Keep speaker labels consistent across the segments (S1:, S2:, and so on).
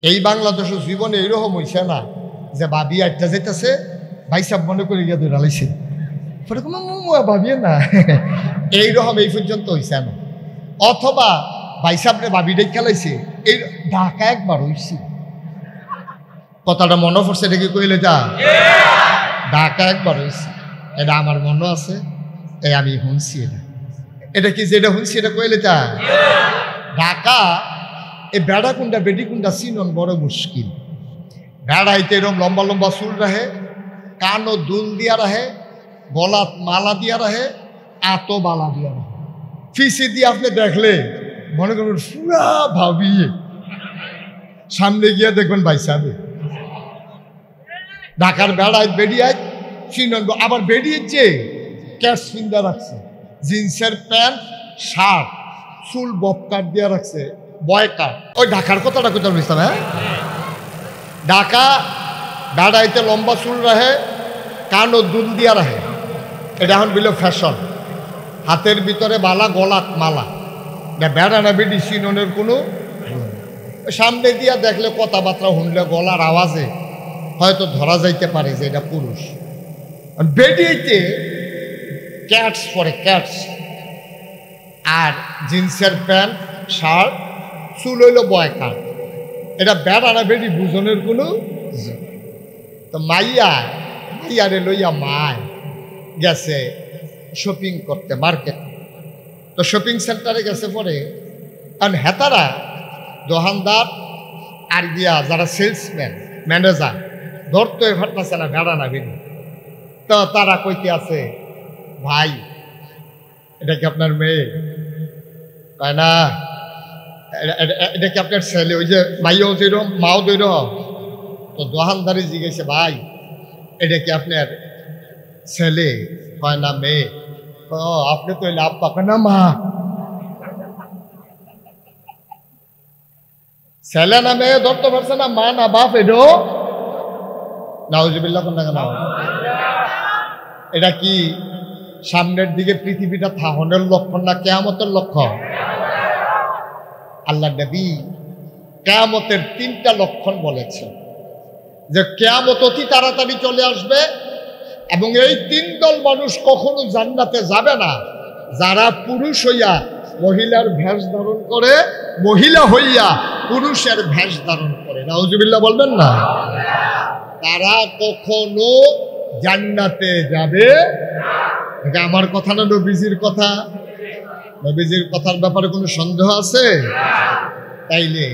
S1: এই বাংলাদেশের জীবনে এইরকম হইছে না যে ভাবি আটটা যাইতেছে ভাই সাহেব মনে করে গিয়ে দৌড়ালাইছে পরে কোনো ভাবিয়ে না এইরকম এই পর্যন্ত হইছে না। অথবা ভাই সাহেবরে ভাবিটাই খেলাইছে এই ঢাকা একবার হইছে। কথাটা মনে পড়ছে এটা কি কইলে যা ঢাকা একবার হইছে, এটা আমার মনে আছে, এই আমি শুনছি। এটা কি যেটা শুনছি এটা কইলে যা ঢাকা এই বেড়া কুন্ডা বেডি কুন্ডা চিনন বড় মুশকিল। বেড়াইতে এরকম লম্বা লম্বা চুল রাহে, কানও দুল দিয়া রাহে, গলাত মালা দিয়া রাহে, এত বালা দিয়া রাহে। ফিসি দিয়ে আপনি দেখলে মনে করবেন পুরা ভাবিয়ে, সামনে গিয়ে দেখবেন ভাই সাহেব ঢাকার বেড়ায় বেরিয়ায় চিনন। আবার বেরিয়েছে ক্যাশ ফিন্দা রাখছে, জিন্সের প্যান্ট শার্ট, চুল বব কাট দিয়া রাখছে, বয় কাট। ওই ঢাকার কথাটা কোথাও বুঝতাম। হ্যাঁ, ঢাকা বেড়াইতে লম্বা চুল রাহে, কানও দুল দিয়া রাহে, এটা এখন বিল ফ্যাশন। হাতের ভিতরে বালা, গলাত মালা, বেড়া না বেডি চিননের কোনো। সামনে দিয়া দেখলে কথাবার্তা শুনলে গলার আওয়াজে হয়তো ধরা যাইতে পারে যে এটা পুরুষ। বেডিতে ক্যাটস পরে ক্যাটস, আর জিন্সের প্যান্ট শার্ট, চুল হইল বয় কাট। এটা বেড়া না বেডি বুঝনের কোনো। তো মাইয়ারে লইয়া মায় গেছে শপিং করতে মার্কেট। তো শপিং সেন্টারে গেছে পরে কারণ হেতারা দোকানদার আর গিয়া যারা সেলসম্যান ম্যানেজার ধরতে ফাটতেছে না বেড়া না বেডি। তো তারা কইতে আছে ভাই এটা কি আপনার মেয়ে? তাই না, এটা কি আপনার ছেলে? ওই যে মাইও যেরকম মাও দৈরকম। তো দোকানদারি জিজ্ঞেসে ভাই এটা কি আপনার ছেলে? হয় না মেয়ে। আপনি তো লাভ পাবেন না মা। ছেলে না মেয়ে ধরতে পারছে না, মা না বাপ। এটাও নাউজুবিল্লাহ কোন না। এটা কি সামনের দিকে পৃথিবীটা থাহনের লক্ষণ না কিয়ামতের লক্ষণ? আল্লাহ নবী কিয়ামতের 3টা লক্ষণ বলেছেন যে কিয়ামত অতি তাড়াতাড়ি চলে আসবে এবং এই 3 দল মানুষ কখনো জান্নাতে যাবে না যারা পুরুষ হইয়া মহিলার ভেষ ধারণ করে, মহিলা হইয়া পুরুষের ভেষ ধারণ করে। নাউজুবিল্লাহ বলবেন না। তারা কখনো জান্নাতে যাবে। এটা আমার কথা না নবীজির কথা? নবীজির কথার ব্যাপারে কোনো সন্দেহ আছে? তাইলে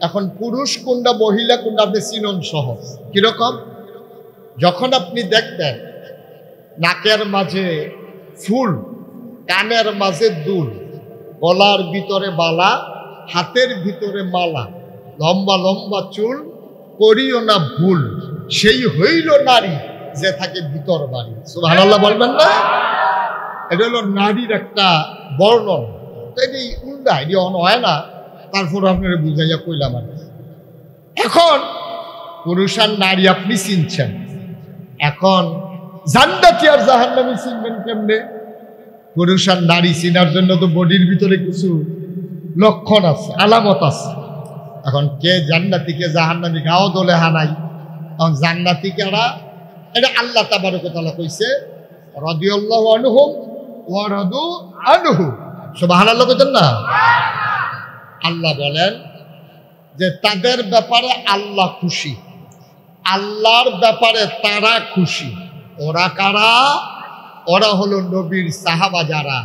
S1: এখন পুরুষ কোনটা মহিলা কোনটা আপনি চিনন সহজ। কিরকম? যখন আপনি দেখবেন নাকের মাঝে ফুল, কানের মাঝে দুল, গলার ভিতরে বালা, হাতের ভিতরে মালা, লম্বা লম্বা চুল, করিও না ভুল, সেই হইল নারী যে থাকে ভিতর বাড়ি। সুবহানাল্লাহ বলবেন না? এটা হলো নারীর একটা বর্ণন। এটি উল্টা, এটি হয় না। তারপর আপনারা বুঝাইয়া কইলাম। এখন পুরুষ আর নারী আপনি চিনছেন, এখন জান্নাতি আর জাহান্নামী চিনবেন কেমনে? পুরুষ আর নারী চিনার জন্য তো বডির ভিতরে কিছু লক্ষণ আছে, আলামত আছে। এখন কে জান্নাতি কে জাহান্নামী গাও দলে হানাই। এখন জান্নাতি কারা? এটা আল্লাহ তাবারক ওয়া তাআলা কইছে রাদিয়াল্লাহু আনহুম ওয়া রাদু আনহু। সুবহানাল্লাহ কইতেন না? আল্লাহ বলেন যে তাদের ব্যাপারে আল্লাহ খুশি, আল্লাহর ব্যাপারে তারা খুশি। ওরা কারা? ওরা হলো নবীর সাহাবা, যারা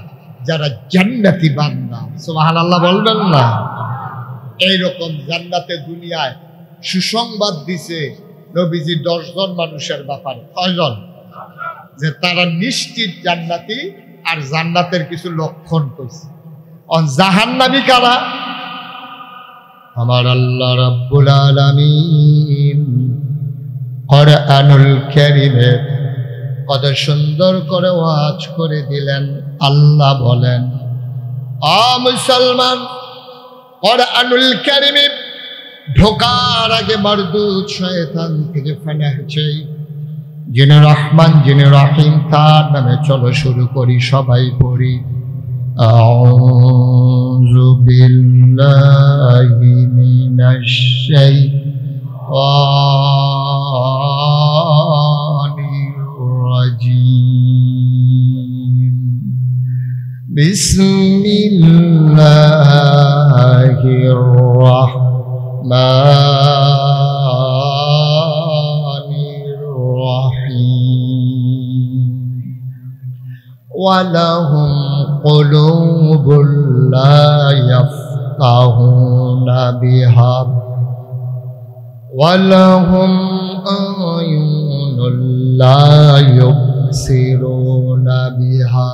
S1: যারা জান্নাতি বান্দা। সুবহানাল্লাহ বলবেন না? এইরকম জান্নাতে দুনিয়ায় সুসংবাদ দিছে নবীজি 10 জন মানুষের ব্যাপারে। কয়জন? যে তারা নিশ্চিত জান্নাতি, আর জান্নাতের কিছু লক্ষণ কইছে। জাহান্নামী কারা? আমার আল্লাহ রাব্বুল আলামিন কুরআনুল কারীমে কত সুন্দর করে ওয়াজ করে দিলেন। আল্লাহ বলেন, মুসলমান, কুরআনুল কারীমে ঢোকার আগে মারদুদ শয়তান থেকে পানাহ চাই। যিনি রহমান, যিনি রহিম, তার নামে চলো শুরু করি, সবাই পড়ি। أعوذ بالله من الشيطان الرجيم بسم الله الرحمن الرحيم ولهم قلوب لا يفقهون بها ولهم أعين لا يبصرون بها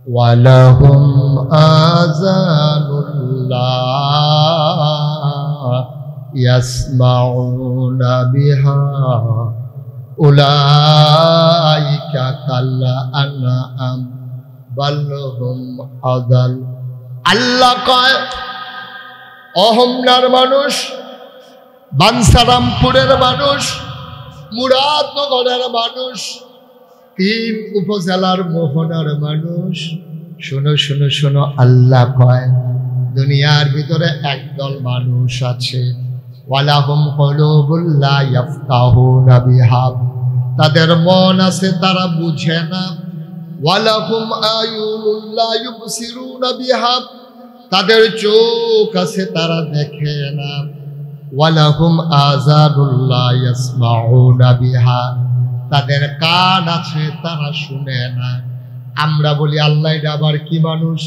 S1: ولهم آذان لا يسمعون بها أولئك كالأنعام بل هم أضل আল্লাহ কয় অহমনার মানুষ, বাঞ্ছারামপুরের মানুষ, মুরাদনগরের মানুষ, 3 উপজেলার মোহনার মানুষ, শোনো শোনো শোনো, আল্লাহ কয় দুনিয়ার ভিতরে একদল মানুষ আছে, ওয়ালাহুম কুলুবুল লা ইয়াফকাহুনা বিহা, তাদের মন আছে তারা বুঝে না, ওয়ালাহুম আয়ুনুল লা ইউবসিরুনা বিহা, তাদের চোখ আছে তারা দেখে না, ওয়ালাহুম আযানুল লা ইয়াসমাউনা বিহা, তাদের কান আছে তারা শুনে না। আমরা বলি আল্লাহ এটা আবার কি মানুষ?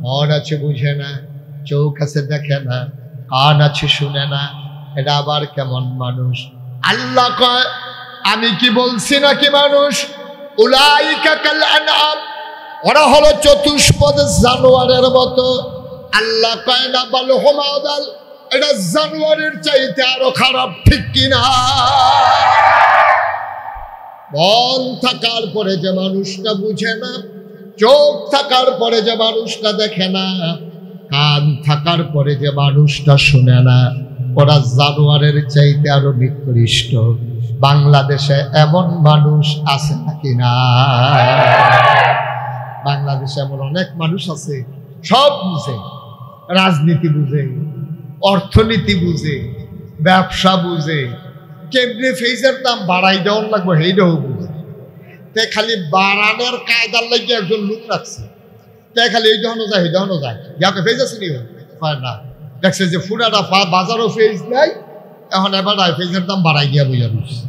S1: মন আছে বুঝে না, চোখ আছে দেখে না, কান আছে শুনে না, এটা আবার কেমন মানুষ? আল্লাহ কয় আমি কি বলছি নাকি মানুষ? উলাইকা কাল আনআম, ওরা হলো চতুষ্পদ জানোয়ারের মতো। আল্লাহ কয় না বাল হুম আদাল, এটা জানোয়ারের চাইতে আরো খারাপ, ঠিক কিনা? মন থাকার পরে যে মানুষটা বুঝে না, চোখ থাকার পরে যে মানুষটা দেখে না, কান থাকার পরে যে মানুষটা শুনে না, ওরা জানোয়ারের চাইতে আরো নিকৃষ্ট। বাংলাদেশে এমন মানুষ আছে নাকি না? বাংলাদেশে এমন অনেক মানুষ আছে, সব বুঝে, রাজনীতি বুঝে, অর্থনীতি বুঝে, ব্যবসা বুঝে, কেমনে ফেজের দাম বাড়াই দেওয়ার লাগবে সেইটাও বুঝে। তে খালি বাড়ানোর কায়দার লাগিয়ে একজন লোক রাখছে, তে খালি এই দহনো যায় এই দহনো যায়, ইয়াকে ফেজ আছে নি না, দেখছে যে ফুরাটা বাজারও ফেজ নাই, এখন এবার ফেজের দাম বাড়াই গিয়া বুঝা বুঝছে।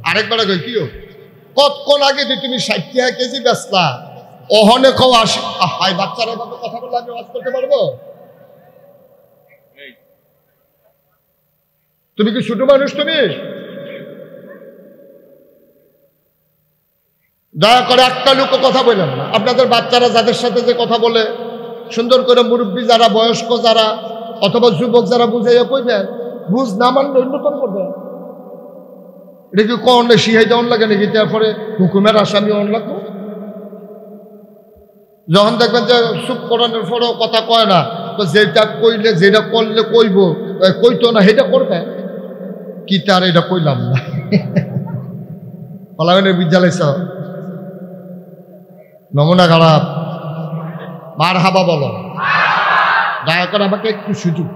S1: আরেকবার কই কি কতক্ষণ আগে যে তুমি 60 টাকা কেজি বেচলা, ওহনে কও 80। হাই বাচ্চারা এভাবে কথা বললে আমি ওয়াজ করতে পারবো? তুমি কি ছোট মানুষ? তুমি দয়া করে একটা লোক কথা বললেন না। আপনাদের বাচ্চারা যাদের সাথে যে কথা বলে, সুন্দর করে মুরব্বী যারা, বয়স্ক যারা, অথবা যুবক যারা বুঝাইয়া কইবেন, বুঝ না মানলে অন্যতম করবে। এটা কি কনে শিহাই দেওয়ান লাগে নাকি? তারপরে হুকুমের আসামি অন লাগবো। যখন দেখবেন যে চুপ করানোর পরেও কথা কয় না, তো যেটা কইলে যেটা করলে কইব, কইতো না সেটা করবে কি? তার এটা কইলাম না ফলাবেন বিদ্যালয় নমুনা খারাপ। মার হাবা বলো, দয়া করে আমাকে একটু সুযোগ।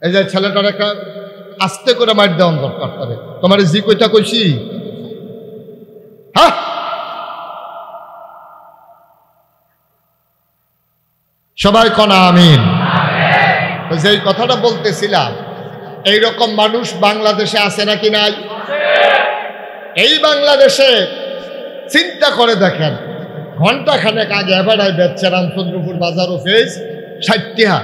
S1: এই যে ছেলেটার একটা আস্তে করে মার দেওয়ান দরকার করে। তোমার জি কইটা কইছি, হ্যাঁ সবাই কনা আমিন। যেই কথাটা বলতেছিলাম, এইরকম মানুষ বাংলাদেশে আছে নাকি নাই? এই বাংলাদেশে চিন্তা করে দেখেন, ঘন্টা খানেক আগে এবারায় বেচছে রামচন্দ্রপুর বাজার ফেজ 60 টাকা,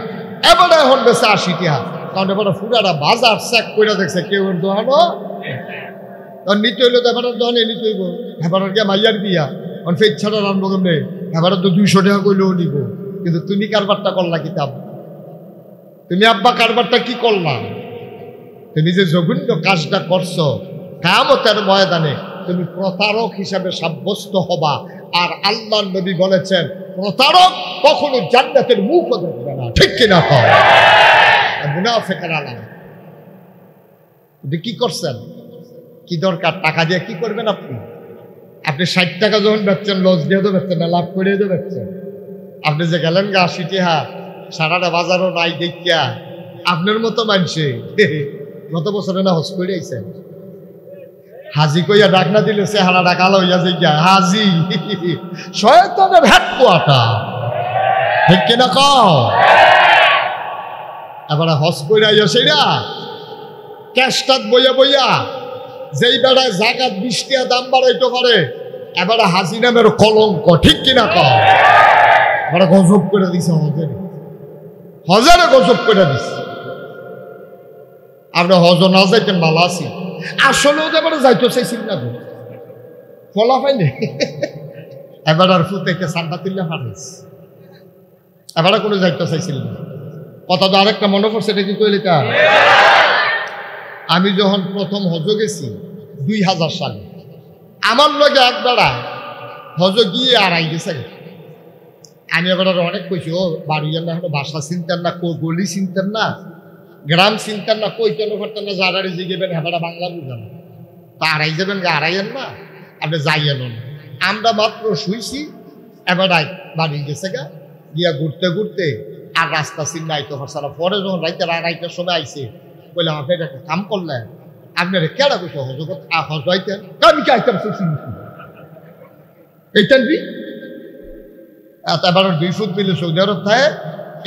S1: এবারে এখন বেচে 80 টাকা। কারণ এবারে পুরাটা বাজার চেক করে দেখছে কেউ দোহানো নিতে হইলে তো এবারের দোহানে নিতে হইব। এবারের গিয়ে মাইয়ার বিয়া, কারণ ফেজ ছাড়া রানবো কেমনে? এবারে তো 200 টাকা করলেও নিব। কিন্তু তুমি কারবারটা করলা কিতাব, তুমি আব্বা কারবারটা কি করলা? তুমি যে জঘন্য কাজটা করছো, কিয়ামতের ময়দানে তুমি প্রতারক হিসাবে সাব্যস্ত হবা। আর আল্লাহর নবী বলেছেন, প্রতারক কখনো জান্নাতের মুখও দেখবে না, ঠিক কিনা? মুনাফিকের আলামত। কি করছেন? কি দরকার? টাকা দিয়ে কি করবেন আপনি? আপনি 60 টাকা যখন বেচছেন লস দিয়ে তো বেচছেন না, লাভ করে তো বেচছেন। আপনি যে গেলেন গা 80 টাকা সারাটা বাজারও নাই দেখিয়া আপনার মতো মানুষে গত বছরে না হজ করে আইছেন, হাজি কইয়া ডাক না দিলে চেহারা ডাকালো হইয়া যে গিয়া হাজি শয়তানের হেড কোয়ার্টার, ঠিক কিনা কও? এবারে হজ করে আইয়া সেইরা ক্যাশটাত বইয়া বইয়া যেই বেড়ায় জাগাত 20 টাকা দাম বাড়াইতে পারে, এবারে হাজি নামের কলঙ্ক, ঠিক কিনা কও? এবারে গজব করে দিছে হজারে গজব করে দিছে। আপনি হজ না যাইতেন ভালো আছি, আসলেও তো এবারে যাইতে চাইছিল না, ফলা পাইলে এবার আর ফুতেকে সান্ডা তুললে পারিস, এবারে কোনো যাইতে চাইছিল না। কথা তো আরেকটা মনে পড়ছে, এটা কি কইলি তা? আমি যখন প্রথম হজ গেছি 2000 সালে, আমার লগে এক বেড়া হজ গিয়ে আড়াই গেছে। আমি এবার অনেক কইছি, ও বাড়ি না বাসা চিনতেন না, গলি চিনতেন না, গ্রাম চিনতেন না, কইতেন পারতেন না, যারারে জিগেবেন হেবাটা বাংলা বুঝান, তা আড়াই যাবেন আড়াইয়েন না, আপনি যাইয়েন না। আমরা মাত্র শুইছি, এবার বাড়ি গেছে গা, গিয়া ঘুরতে ঘুরতে আর রাস্তা চিন্তা আইতে পারছে না। পরে যখন রাইতের আড়াইটার সময় আইছে, বললাম আপনি একটা কাম করলেন, আপনার কেডা কইছে হজ হইতেন? আমি কি আইতাম এইটান বি এবার 2 ফুট মিলে সৌদি আরব থাকে,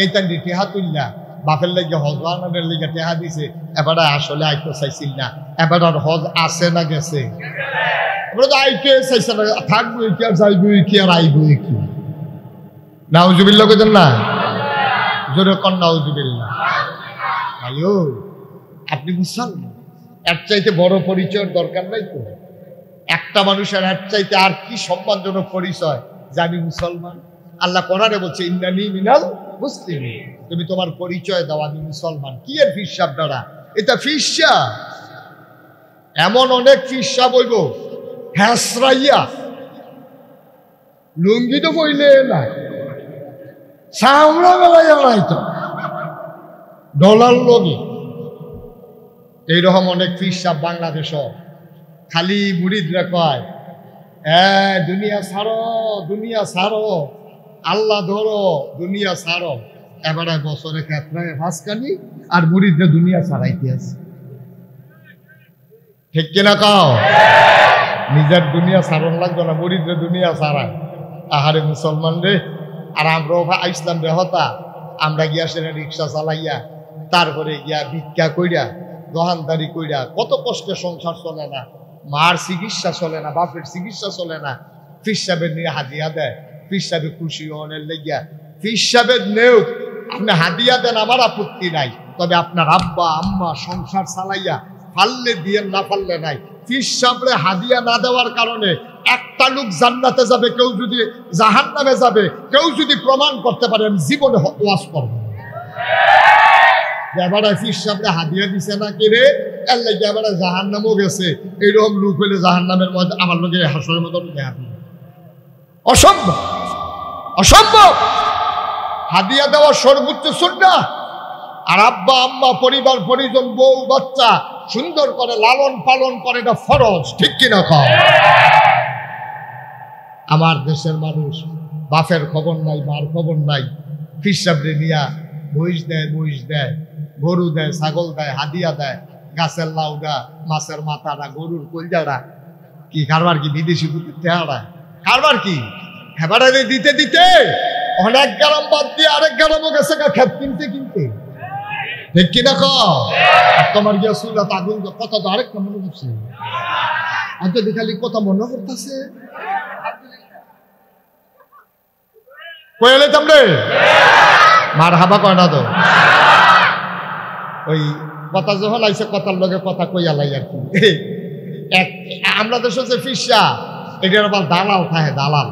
S1: এইটান দি টেহা তুললা বাপের লেগে হজ বানানোর লেগে টেহা দিছে। এবার আসলে আইতে চাইছিল না, এবার আর হজ আছে না গেছে? এবার তো আইতে চাইছে না, থাকবো কি আর যাইবো কি আর আইবো কি? নাউজুবিল্লাহ কইতেন না, জোরে কন নাউজুবিল্লাহ। ভাইও আপনি মুসলমান, এর চাইতে বড় পরিচয়ের দরকার নাই তো। একটা মানুষের এর চাইতে আর কি সম্মানজনক পরিচয় যে আমি মুসলমান। আল্লাহ কোরআনে বলছে ইন্নানি মিনাল মুসলিমিন, তুমি তোমার পরিচয় দাও আমি মুসলমান। কি এর ফিরসাব দ্বারা? এটা ফিরসা, এমন অনেক ফিরসা বইব হ্যাসরাইয়া লুঙ্গি তো বইলে না, সামরা বেলাইয়া নাই তো ডলার লগে। এইরকম অনেক ফিরসাব বাংলাদেশ, খালি মুরিদরা কয় দুনিয়া ছাড়ো, দুনিয়া ছাড়ো, আল্লাহ ধরো, দুনিয়া ছাড়ো। এবারে বছরে ক্ষেত্রে ফাঁসকানি আর মুরিদরা দুনিয়া ছাড়াইতে আছে, ঠিক কিনা কও? নিজের দুনিয়া ছাড়ন লাগবে না, মুরিদরা দুনিয়া ছাড়ায়। আহারে মুসলমান রে, আর আমরাও ইসলাম রেহতা, আমরা গিয়া সেটা রিক্সা চালাইয়া, তারপরে গিয়া ভিক্ষা কইরা, দোকানদারি কইরা, কত কষ্টে সংসার চলে না, মার চিকিৎসা চলে না, বাপের চিকিৎসা চলে না, ফির সাহেবের নিয়ে হাদিয়া দেয়, ফির সাহেব খুশি হনের লেগিয়া। ফির সাহেবের নেও আপনি হাদিয়া দেন, আমার আপত্তি নাই, তবে আপনার আব্বা আম্মা সংসার চালাইয়া পারলে দিয়ে না পারলে নাই। ফির সাহেবরে হাদিয়া না দেওয়ার কারণে একটা লোক জান্নাতে যাবে, কেউ যদি জাহান্নামে যাবে, কেউ যদি প্রমাণ করতে পারে আমি জীবনে ওয়াজ করবো। এবারে ফির সাহেবরে হাদিয়া দিছে না কে রে, এর লাগে এবারে জাহান্নামও গেছে। এইরকম লোক হইলে জাহান্নামের মধ্যে আমার লোকে হাসরের মতো অসম্ভব, অসম্ভব। হাদিয়া দেওয়া সর্বোচ্চ সুন্নাহ। আর আব্বা আম্মা পরিবার পরিজন বউ বাচ্চা সুন্দর করে লালন পালন করে, এটা ফরজ, ঠিক কিনা কও? আমার দেশের মানুষ বাপের খবর নাই, মার খবর নাই, ফির সাহেবরে নিয়া মহিষ দেয়, মহিষ দেয়, গরু দেয়, ছাগল দেয়, হাদিয়া দেয়, গাছের লাউডা, মাছের মাথাটা, গরুর কলজাটা, কি কারবার? কি বিদেশি টেহারা কারবার? কি হেবারে দিতে দিতে অনেক গ্রাম বাদ দিয়ে আরেক গ্রামও গেছে খেত কিনতে কিনতে, ঠিক কিনা কও? তোমার গিয়া সুলাত আগুন কথা তো আরেকটা মনে করছে, অন্ত খালি কথা মনে করতেছে। কইলে তোমরে মার হাবা কয় না তো, ওই কথা যখন আইসে কথার লগে কথা কইয়া লাই আর কি। আমরা দেশে যে ফিসা এটার আবার দালাল থাকে, দালাল।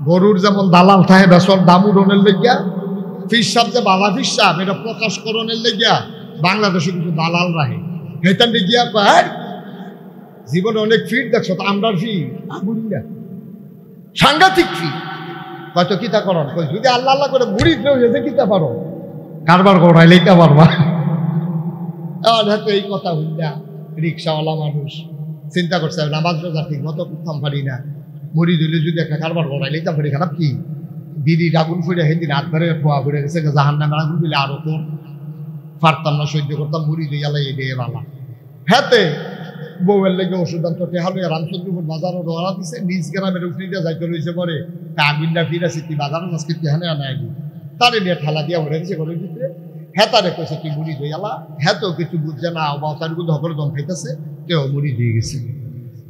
S1: গরুর যেমন দালাল থাকে বেসন দামুরনের লেগিয়া, ফিসাব যে বালা ফিসাব এটা প্রকাশকরণের লেগিয়া বাংলাদেশে কিছু দালাল রাহে। হেতান গিয়া কয় জীবনে অনেক ফিট দেখছো, তো আমরা ফি আগুন না, সাংঘাতিক ফি। হয়তো কিতা করন, যদি আল্লাহ আল্লাহ করে মুড়ি যে কিতা পারো কারবার করাইলে তা পারবা। এই কথা হইলা রিক্সাওয়ালা মানুষ চিন্তা করছে নামাজ রোজা ঠিক মতো করতাম পারি না, মরি দিলে যদি একটা কারবার করাইলে তারপরে খারাপ কি বিড়ি আগুন ফুটে সেদিন হাত ধরে পোয়া ফুটে গেছে জাহান নামের আগুন দিলে আরো কোন পারতাম না সহ্য করতাম মুড়ি দিয়ে জ্বালাই দিয়ে বালা হাতে বউয়ের লেগে ওষুধ আনতে হলো রামচন্দ্রপুর বাজারও রওনা দিছে নিজ গ্রামের উঠে দিয়ে যাইতে রয়েছে পরে আগুনটা ফিরেছি তুই বাজারও আজকে তেহানে আনা আগে তারে নিয়ে ঠেলা দিয়ে ভরে দিছে ঘরের ভিতরে হ্যাঁ তারে কইছে তুই মুড়ি দিয়ে জ্বালা হ্যাঁ তো কিছু বুঝছে না অবস্থার ধকল দম খাইতেছে কেউ মুড়ি দিয়ে গেছে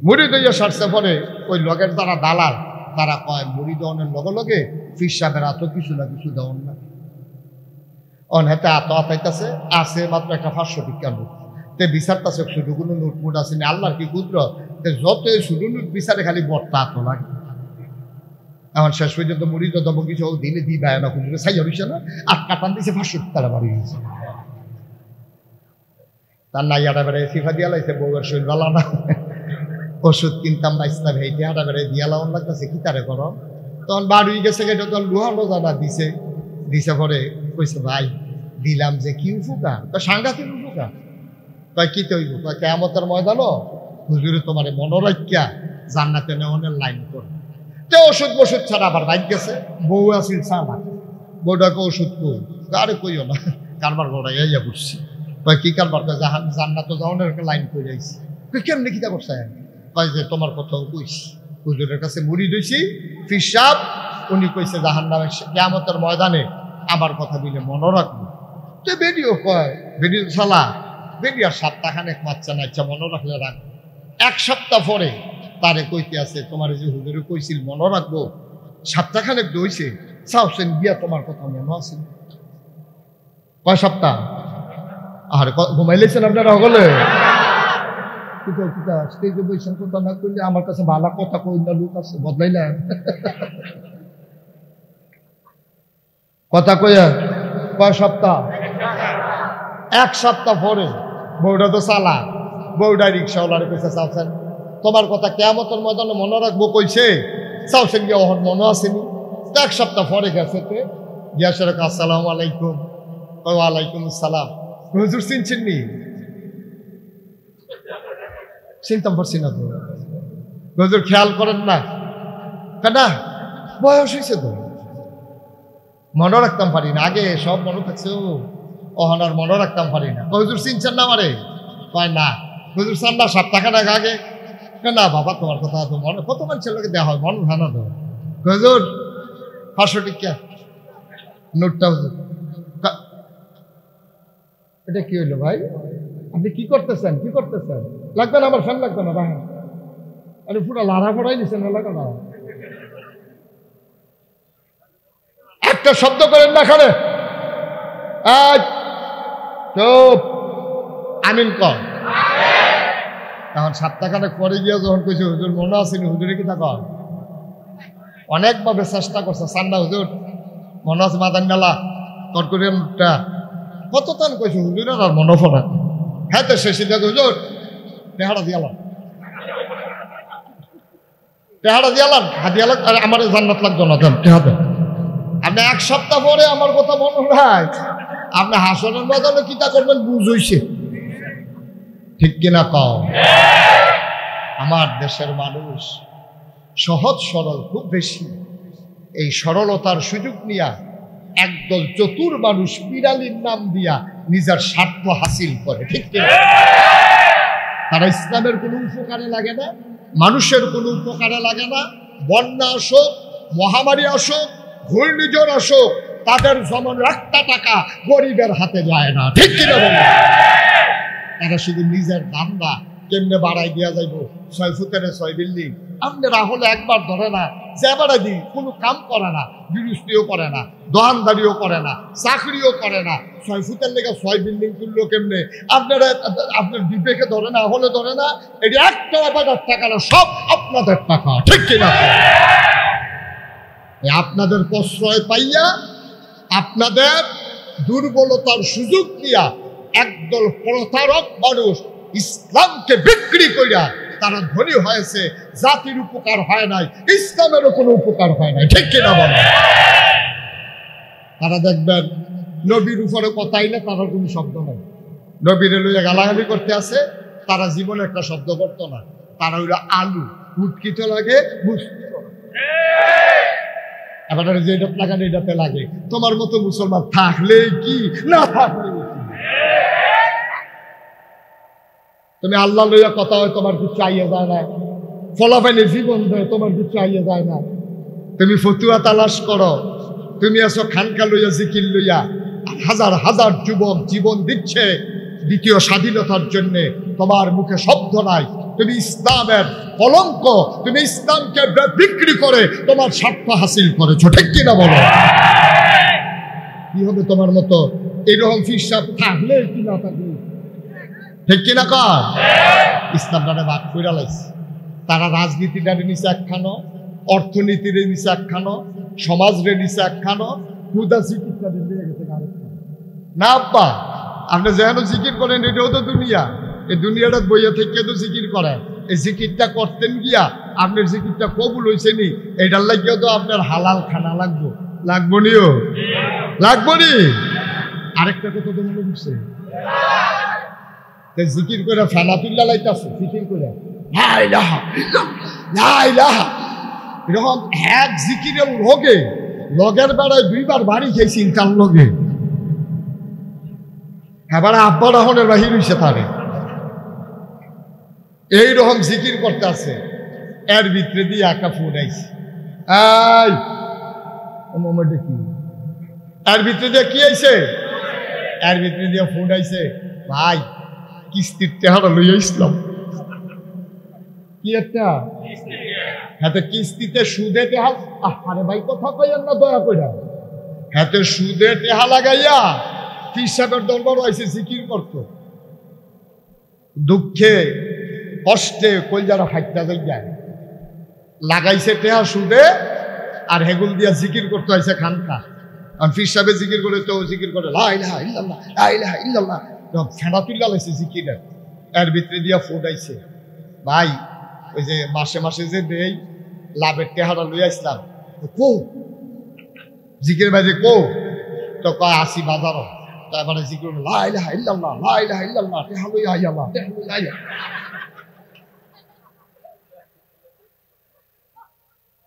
S1: মুড়ি দিয়ে সারছে পরে ওই লগের তারা দালাল তারা কয় মুড়ি দেওয়ানোর লগে লগে ফির সাহেবের এত কিছু না কিছু দেওয়ান না অনহাতে এত আতাইতেছে আছে মাত্র একটা 500 টিকা নোট তে বিচারটাছে শুধু কোনো নোটমুট আছে না আল্লাহর কি কুদর যত শুধু নোট বিচারে খালি বর্তা এত লাগে আমার শেষ পর্যন্ত মুড়ি তো দেবো কিছু দিলে দিই ভাই না কুদুরে সাই হইছে না আর কাটান দিয়েছে 500 টাকা বাড়ি গেছে তার নাইয়াটা বেড়ে ফিফা দিয়া লাইছে বউয়ের শরীর ভালো না ওষুধ কিনতাম না ইসলাম হেঁটে হাঁটা বেড়ে দিয়া লাউন লাগতেছে কি তারে করো তখন বাড়ি গেছে এটা তো লুহানো জানা দিছে দিছে পরে কইছে ভাই দিলাম যে কি উপকার তো সাংঘাতিক উপকার কয় কি তৈব কয় কিয়ামতের ময়দানও হুজুরে তোমার মনোরাজ্ঞা জান্নাতে নেওয়ানের লাইন করে তো ওষুধ বষুধ ছাড়া আবার বাইক গেছে বউ আসিল সালা বউটাকে ওষুধ কই আরে কইও না কারবার গোড়াই ইয়া করছি কয় কি কারবার কয় জান্নাত যাওয়ানের একটা লাইন করে যাইছি কেমনি কিতা করছে কয় যে তোমার কথাও কইছি হুজুরের কাছে মুড়ি দিয়েছি ফির সাহেব উনি কইছে জাহান্নামে কিয়ামতের ময়দানে আমার কথা দিলে মনে রাখবো তো বেরিও কয় বেরিয়ে সালা বেরিয়ার সপ্তাহখানেক বাচ্চা না ইচ্ছা মনে রাখলে রাখ 1 সপ্তাহ পরে তারে কইতে আছে তোমার যে হুজুরে কইছিল মনে রাখবো সপ্তাহখানেক দইছে চাওছেন গিয়া তোমার কথা মনে আছে কয় সপ্তাহ আর ঘুমাইলেছেন আপনারা সকলে স্টেজে বৈশান কথা না করলে আমার কাছে ভালো কথা কই না লোক আছে বদলাইলেন কথা কইয়া কয় সপ্তাহ 1 সপ্তাহ পরে বউটা তো চালা বউটা রিক্সাওয়ালার কইছে চাওছেন তোমার কথা কিয়ামতের ময়দানে মনে রাখবো কইছে চাওছেন গিয়ে ওহর মনে আসেনি 1 সপ্তাহ পরে গেছে তে গিয়াছে আসসালামু আলাইকুম ওয়ালাইকুম আসসালাম হুজুর চিনছেন নি চিন্তা করছি না তো হুজুর খেয়াল করেন না কেন বয়স হয়েছে তো মনে রাখতাম পারি না আগে সব মনে থাকছে ওহন আর মনে রাখতাম পারি না হুজুর চিনছেন না আমারে কয় না হুজুর চান না সপ্তাহখানেক আগে না বাবা তোমার কথা তো মনে কত মানুষের লোকে দেওয়া হয় মনে হয় না তো হুজুর 500 টিকা নোটটা হুজুর এটা কি হইলো ভাই আপনি কি করতেছেন লাগবে না আমার ফ্যান লাগবে না ভাই আরে পুরো লাড়া পড়াই দিচ্ছেন না লাগবে না একটা শব্দ করেন না খানে চুপ আমিন কর তখন সপ্তাহখানেক পরে গিয়ে যখন কইছে হুজুর মনে আসেনি হুজুরে কি তা কর অনেকভাবে চেষ্টা করছে সান্না হুজুর মনে আছে মাদান মেলা কটকরিয়ানটা কত তান কইছে হুজুরের আর মনে পড়ে হ্যাঁ তো শেষে দেখো হুজুর টেহারা দিয়ালাম হাদিয়ালাম আমার জান্নাত লাগতো না টেহাতে আপনি 1 সপ্তাহ পরে আমার কথা মনে হয় আপনি হাসনের বদলে কিতা করবেন বুঝ হইছে ঠিক কিনা কম আমার দেশের মানুষ সহজ সরল খুব বেশি এই সরলতার সুযোগ নিয়া একদল চতুর মানুষ পিরালির নাম দিয়া নিজের স্বার্থ হাসিল করে ঠিক কিনা তারা ইসলামের কোনো উপকারে লাগে না মানুষের কোনো উপকারে লাগে না বন্যা আসুক মহামারী আসুক ঘূর্ণিঝড় আসুক তাদের যেমন 1 টাকা গরিবের হাতে যায় না ঠিক কিনা বলে তারা শুধু নিজের দান্দা কেমনে বাড়াই দিয়া যাইব 6 ফুটের 6 বিল্ডিং আপনারা হলে একবার ধরে না যে বাড়াই দিই কোনো কাম করে না বিরুষ্টিও করে না দোকানদারিও করে না চাকরিও করে না 6 ফুটের লেগে 6 বিল্ডিং তুললো কেমনে আপনারা আপনার বিবেকে ধরে না হলে ধরে না এটি 1 টাকা না সব আপনাদের টাকা ঠিক কিনা আপনাদের প্রশ্রয় পাইয়া আপনাদের দুর্বলতার সুযোগ দিয়া একদল প্রতারক মানুষ ইসলামকে বিক্রি করিয়া তারা ধনী হয়েছে জাতির উপকার হয় নাই ইসলামেরও কোনো উপকার হয় নাই ঠিক কিনা বলে তারা দেখবেন নবীর উপরে কথাই না তারা কোনো শব্দ নাই নবীর লইয়া গালাগালি করতে আসে তারা জীবনে একটা শব্দ করতো না তারা হইলো আলু উৎকিত লাগে বুঝতো এবার যেটা লাগানো এটাতে লাগে। তোমার মতো মুসলমান থাকলে কি না থাকলে কি, তুমি আল্লাহ লইয়া কথা হয় তোমার কিছু চাইয়ে যায় না, ফলাফাইলে জীবন দেয় তোমার কিছু চাইয়ে যায় না। তুমি ফতুয়া তালাশ করো, তুমি আছো খানকা লইয়া জিকির লইয়া। হাজার হাজার যুবক জীবন দিচ্ছে দ্বিতীয় স্বাধীনতার জন্যে, তোমার মুখে শব্দ নাই। তুমি ইসলামের কলঙ্ক, তুমি ইসলামকে বিক্রি করে তোমার স্বার্থ হাসিল করেছো, ঠিক কিনা বলো? কি হবে তোমার মতো এইরকম ফিরসাব থাকলে কি না থাকলে, ঠিক কিনা কর? ইসলামটারে ভাগ কইরা লাইছে। তারা রাজনীতিটারে নিচে একখানো, অর্থনীতির নিচে একখানো, সমাজের নিচে একখানো, হুদা চিকিৎসা দিয়ে গেছে আরেকখানো। না আব্বা, আপনি যেন জিকির করেন এটাও তো দুনিয়া, এই দুনিয়াটা বইয়া থেকে তো জিকির করেন। এই জিকিরটা করতেন গিয়া আপনার জিকিরটা কবুল হয়েছে নি, এটার লাগিয়েও তো আপনার হালাল খানা লাগবো, লাগবো নিও, লাগবো নি। আরেকটা কথা তো মনে করছে, জিকির করে ফেনা তুল্লা লাইতেছে, জিকির করে এরকম এক জিকিরের লগে, লগের বেড়ায় দুইবার বাড়ি খেয়েছি তার লগে। এবার আব্বা রহনের বাহির হইছে তারে এইরকম জিকির করতে আছে, এর ভিতরে দিয়ে একা ফোন আইছে। কি এর ভিতরে দিয়ে কি আইছে? এর ভিতরে দিয়ে ফোন আইছে, ভাই কিস্তির টেহারা লইয়া ইসলাম। কি একটা হাতে কিস্তিতে সুদে টেহা, আরে ভাই কথা কইয়েন না দয়া কইরা, হাতে সুদে টেহা লাগাইয়া পীর সাহেবের দরবার আইছে জিকির করত। দুঃখে কষ্টে কলজারা ফাইটা যায়, লাগাইছে টেহা সুদে আর হেগুল দিয়া জিকির করতে আইছে খানকা। আর পীর সাহেবে জিকির করে তো জিকির করে লা ইলাহা ইল্লাল্লাহ, লা ইলাহা ইল্লাল্লাহ, ফেনা তুল্লা লাইছে জিকিরের। এর ভিতরে দিয়া ফোন আইছে, ভাই ওই যে মাসে মাসে যে দেই লাভের টেহারা লইয়া আসলাম, কো জিকির বাজে কো, তো কয় আসি বাজারও। তারপরে জিকির লা ইলাহা ইল্লাল্লাহ, লা ইলাহা ইল্লাল্লাহ, টেহা লইয়া আইয়াল্লাহ, টেহা লইয়া আইয়া।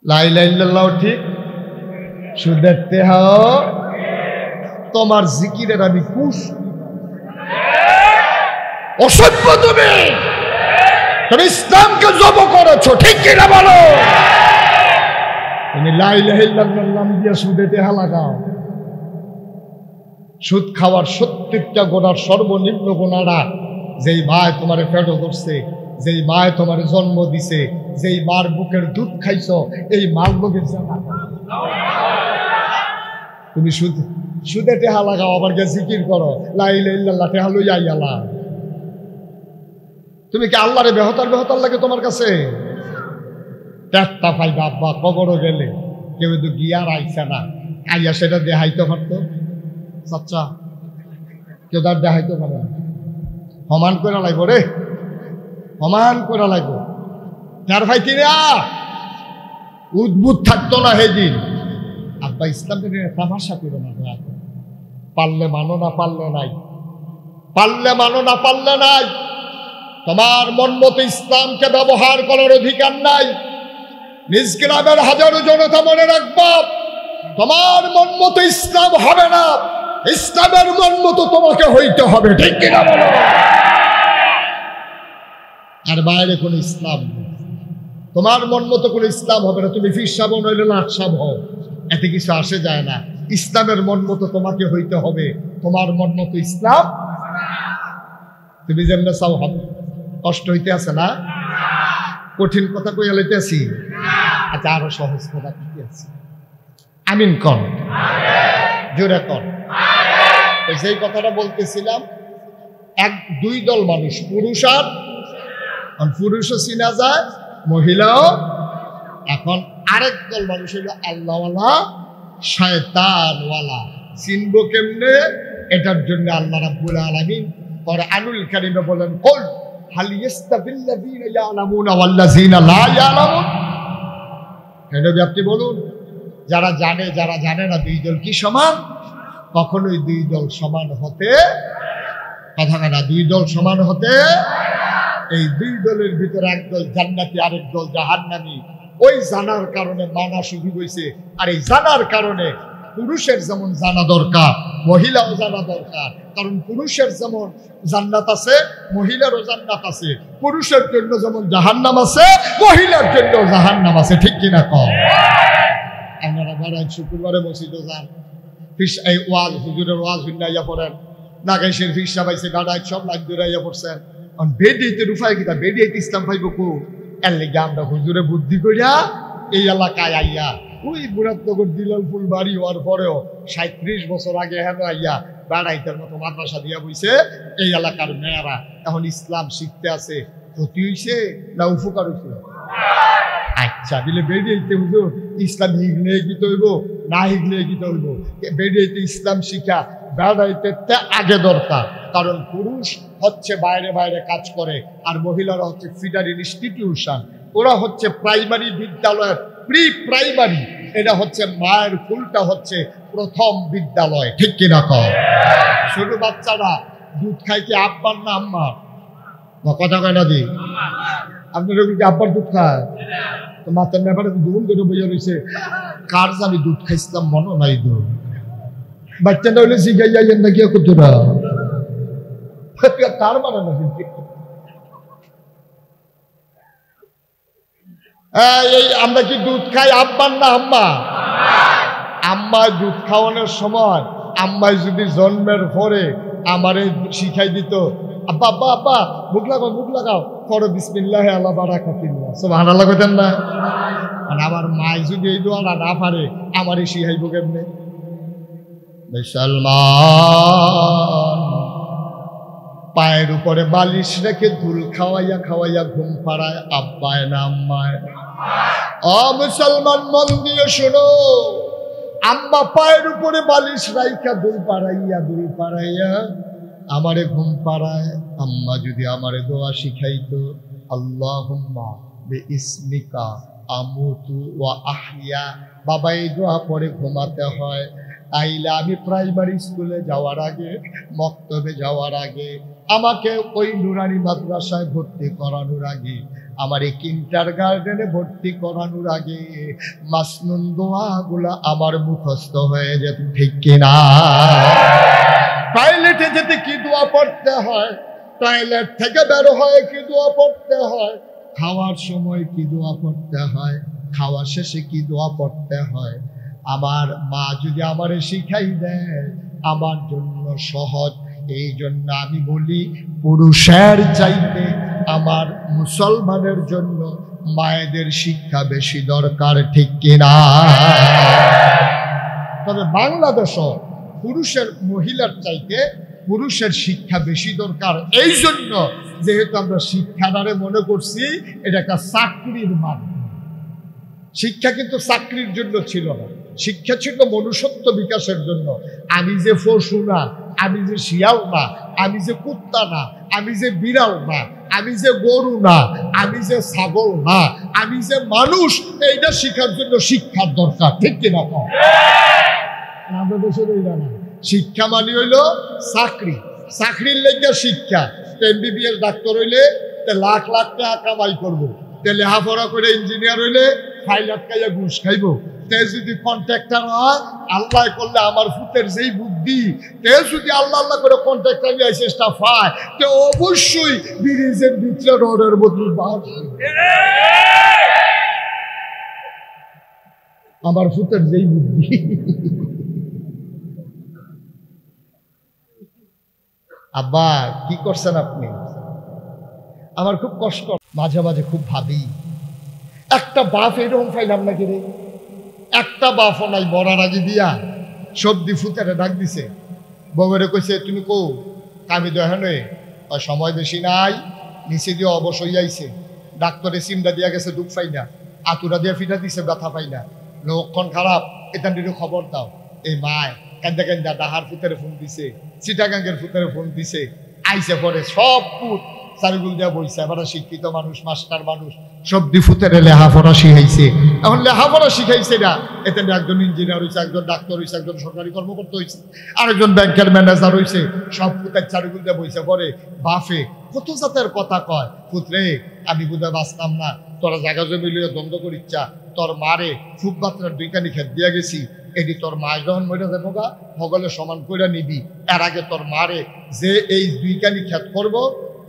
S1: লা ইলাহা ইল্লাল্লাহ ঠিক, সুদের টেহাও তোমার জিকিরের আমি কুশ অসভ্য। তুমি ইসলামকে জব করেছো, ঠিক কিনা বলো? তুমি লা ইলাহা ইল্লাল্লাহর নাম দিয়ে সুদে টেহা লাগাও। সুদ খাওয়ার 70টা গোনার সর্বনিম্ন গোনাটা, যেই মায় তোমার পেটও ধরছে, যেই মায় তোমার জন্ম দিছে, যেই মার বুকের দুধ খাইছো, এই মার বুকের জানা তুমি সুদে টেহা লাগাও, আবার গিয়ে জিকির করো লা ইলাহা ইল্লাল্লাহ, টেহা লইয়া আইয়ালা। তুমি কি আল্লাহরে বেহতার লাগে তোমার কাছে? টেকটা পাইবা আব্বা, কবরও গেলে কেউ তো গিয়ার আইসা না, আইয়া সেটা দেখাইতে পারতো। আচ্ছা কেউ তার দেখাইতে পারে না, সমান করে লাগবো রে, সমান করে লাগবো। তার ভাই কিনা উদ্ভুত থাকতো না সেদিন। আব্বা ইসলামকে তামাশা করো না, পারলে মানো না পারলে নাই, পারলে মানো না পারলে নাই। তোমার মন মতো ইসলামকে ব্যবহার করার অধিকার নাই। নিজ গ্রামের হাজারো জনতা মনে রাখবা, তোমার মন মতো ইসলাম হবে না, ইসলামের মন মতো তোমাকে হইতে হবে, ঠিক কিনা বলো? আর বাইরে কোন ইসলাম নেই, তোমার মন মতো কোন ইসলাম হবে না। তুমি পীর সাহেব নইলে লাট সাহেব হও, এতে কিছু আসে যায় না। ইসলামের মন মতো তোমাকে হইতে হবে, তোমার মন মতো ইসলাম তুমি যেমন চাও হবে। কষ্ট হইতে আছে না? কঠিন কথা কইয়া লইতেছি, আচ্ছা আরো সহজ কথা কি আছে? আমিন কন, জোরে কন। সেই কথাটা বলতেছিলাম, দুই দল মানুষ, পুরুষ আর পুরুষও চিনা যায়, মহিলাও। এখন আরেক দল মানুষ হইল আল্লাহওয়ালা শয়তানওয়ালা। চিনব কেমনে? এটার জন্য আল্লাহ রাব্বুল আলামিন কোরআনুল কারীমে বলেন, কুল হাল ইস্তাবিল্লাযীনা ইয়ালামুনা ওয়াল্লাযীনা লা ইয়ালামুন। নবী আপনি বলুন, যারা জানে যারা জানে না, দুই দল কি সমান? কখনোই দুই দল সমান হতে কথা না, দুই দল সমান হতে। এই দুই দলের ভিতরে এক দল জান্নাতি, আরেক দল জাহান্নামী। ওই জানার কারণে মানা সুযোগ হয়েছে। আর এই জানার কারণে পুরুষের যেমন জানা দরকার, মহিলাও জানা দরকার। কারণ পুরুষের যেমন জান্নাত আছে, মহিলারও জান্নাত আছে। পুরুষের জন্য যেমন জাহান্নাম আছে, মহিলার জন্য জাহান্নাম আছে। ঠিক কিনা কম? আপনারা বেড়ায় শুক্রবারে মসজিদে যান, এই ওয়াজ হুজুরের ওয়াজ হুন্নাইয়া পড়েন, নাগাইশের ফিসা পাইছে গাড়ায় সব লাগ দৌড়াইয়া পড়ছেন। বেডিতে রুফাই কিনা বেডিতে ইসলাম পাইব কো? এর লেগে আমরা হুজুরে বুদ্ধি করিয়া এই এলাকায় আইয়া ওই মুরাদনগর দিলালপুর বাড়ি হওয়ার পরেও 37 বছর আগে হেন আইয়া বেড়াইতের মতো মাদ্রাসা দিয়া বইছে। এই এলাকার মেয়েরা এখন ইসলাম শিখতে আছে। ক্ষতি হইছে না উপকার হইছে? আচ্ছা দিলে বেরিয়েতে হুজুর ইসলাম হিগলে গীত হইব না হিগলে গীত হইব? বেরিয়েতে ইসলাম শিখা বেড়াইতে আগে দরকার। কারণ পুরুষ হচ্ছে বাইরে বাইরে কাজ করে, আর মহিলারা হচ্ছে ফিডার ইনস্টিটিউশন। ওরা হচ্ছে প্রাইমারি বিদ্যালয়ের প্রি প্রাইমারি। এটা হচ্ছে মায়ের ফুলটা হচ্ছে প্রথম বিদ্যালয়। ঠিক কিনা কম? ছোট বাচ্চারা দুধ খায় কি আব্বার না আম্মার? কথা কয় না দি? আপনারা কি আব্বার দুধ খায়? তো মাথার ব্যাপারে দুগুণ করে বইয়া রয়েছে, কার জানি দুধ খাইছিলাম মনে নাই। দুধ বাচ্চাটা হইলে শিখাই যাইয়েন নাকি তোরা তার মানে না। এই আমরা কি দুধ খাই আব্বার না আম্মা? আম্মায় দুধ খাওয়ানোর সময় আম্মায় যদি জন্মের পরে আমারে শিখাই দিত, আব্বা আব্বা আব্বা মুখ লাগাও মুখ লাগাও, পরে বিসমিল্লাহ আল্লাহ বারাকাতিল্লাহ সুবহানাল্লাহ কইতেন না? মানে আমার মায় যদি এই দোয়াটা না পারে আমারই শিখাইব কেমনে? মুসলমান পায়ের উপরে বালিশ রেখে ধুল খাওয়াইয়া খাওয়াইয়া ঘুম পাড়ায় আব্বায় না আম্মায়? মুসলমান মন দিয়ে শোনো, আম্মা পায়ের উপরে বালিশ রাইখা দুল পাড়াইয়া আমারে ঘুম পাড়ায়। আম্মা যদি আমারে দোয়া শিখাইতো, আল্লাহুম্মা বিইসমিকা আমুতু ওয়া আহইয়া, বাবা এই দোয়া পরে ঘুমাতে হয়। আইলা আমি প্রাইমারি স্কুলে যাওয়ার আগে, মক্তবে যাওয়ার আগে, আমাকে ওই নুরানি মাদ্রাসায় ভর্তি করানোর আগে, আমার এই কিন্ডারগার্টেনে ভর্তি করানোর আগে মাসনুন দোয়াগুলা আমার মুখস্থ হয়ে যেত। ঠিক কিনা? টয়লেটে যেতে কি দোয়া পড়তে হয়, টয়লেট থেকে বের হয়ে কি দোয়া পড়তে হয়, খাওয়ার সময় কি দোয়া পড়তে হয়, খাওয়া শেষে কি দোয়া পড়তে হয়, আমার মা যদি আমারে শিখাই দেয় আমার জন্য সহজ। এই জন্য আমি বলি পুরুষের চাইতে আমার মুসলমানের জন্য মায়েদের শিক্ষা বেশি দরকার। ঠিক কিনা? তবে বাংলাদেশও পুরুষের মহিলার চাইতে পুরুষের শিক্ষা বেশি দরকার। এই জন্য যেহেতু আমরা শিক্ষাদারে মনে করছি এটা একটা চাকরির মাধ্যম। শিক্ষা কিন্তু চাকরির জন্য ছিল না, শিক্ষা ছিল মনুষ্যত্ব বিকাশের জন্য। আমি যে পশু না, আমি যে শিয়াল না, আমি যে কুত্তা না, আমি যে বিড়াল না, আমি যে গরু না, আমি যে ছাগল না, আমি যে মানুষ, এইটা শিখার জন্য শিক্ষার দরকার। ঠিক কিনা? আমাদের দেশের এইটা না। শিক্ষা মানে হইল চাকরি, চাকরির লেগে শিক্ষা। MBBS ডাক্তার হইলে লাখ লাখ টাকা কামাই করবো, লেখাপড়া করে ইঞ্জিনিয়ার হইলে ফাইল আটকাইয়া ঘুষ খাইব। তে যদি কন্ট্রাক্টর হয়, আল্লাহ করলে আমার ফুতের যেই বুদ্ধি, তে যদি আল্লাহ আল্লাহ করে কন্ট্রাক্টর লাইসেন্সটা পায়, তে অবশ্যই ব্রিজের ভিতরে রোডের বদলে বাস। আমার ফুতের যেই বুদ্ধি। আব্বা কি করছেন আপনি? আমার খুব কষ্ট, মাঝে মাঝে খুব ভাবি একটা বাপ এরকম পাইলাম নাকি রে। একটা বাপও নাই, মরার আগে দিয়া সবদি ফুতেরে ডাক দিছে, বউরে কইছে তুমি কো কামি দহনে সময় বেশি নাই, নিচে দিয়ে অবশ্যই আইছে। ডাক্তারে সিমটা দিয়া গেছে দুঃখ পাই না, আতুরা দিয়ে ফিটা দিছে ব্যথা পাই না, লক্ষণ খারাপ, এটা নিয়ে খবর দাও। এই মায় কান্দা কান্দা ডাহার ফুতেরে ফোন দিছে, চিটাগাঙ্গের ফুতেরে ফোন দিছে, আইসে পরে সব পুত চারিগুল দেওয়া বইছে, এবার শিক্ষিত মানুষ, মাস্টার মানুষ, সব দিফুতের লেহাপড়া শিখাইছে। এখন লেহাপড়া শিখাইছে না, এতে একজন ইঞ্জিনিয়ার হয়েছে, একজন ডাক্তার হয়েছে, একজন সরকারি কর্মকর্তা হয়েছে, আরেকজন ব্যাংকের ম্যানেজার হয়েছে, সব পুতের চারিগুল দেওয়া বইছে। পরে বাফে কত জাতের কথা কয়, পুত্রে আমি বোধহয় বাঁচতাম না, তোরা জায়গা জমি লিয়ে দ্বন্দ্ব করিচ্ছা, তোর মারে ফুটপাত্রের দুইখানি খেত দিয়া গেছি, এটি তোর মায় যখন মরে যাবো গা সকলে সমান করে নিবি, এর আগে তোর মারে যে এই দুইখানি খেত করবো,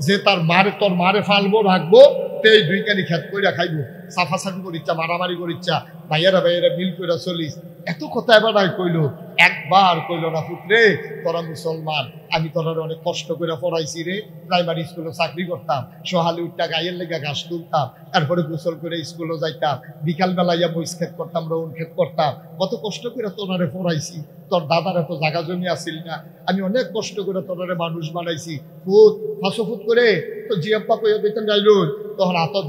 S1: যে তার মারে তোর মারে ফালবো রাখবো, তো এই দুইখানি খেত কইরা খাইবো, সাফাসাফি করিচ্ছা, মারামারি করিচ্ছা, ভাইয়ারা ভাইয়ারা মিল করে চলিস। এত কথা এবার কইলো, একবার কইলো না, পুত্রে তোরা মুসলমান, আমি তোরা অনেক কষ্ট করে পড়াইছি রে, প্রাইমারি স্কুলে চাকরি করতাম, সহালে উঠটা গায়ের লেগে ঘাস তুলতাম, এরপরে গোসল করে স্কুলে যাইতাম, বিকালবেলা ইয়া মহিষ ক্ষেত করতাম, রৌন ক্ষেত করতাম, কত কষ্ট করে তোরারে পড়াইছি, তোর দাদার এত জায়গা জমি আসিল না, আমি অনেক কষ্ট করে তোরারে মানুষ বানাইছি, ফুট ফাঁসো ফুট করে তো জিয়াপ্পা কইয়া দিতেন যাইলুন, তখন আতর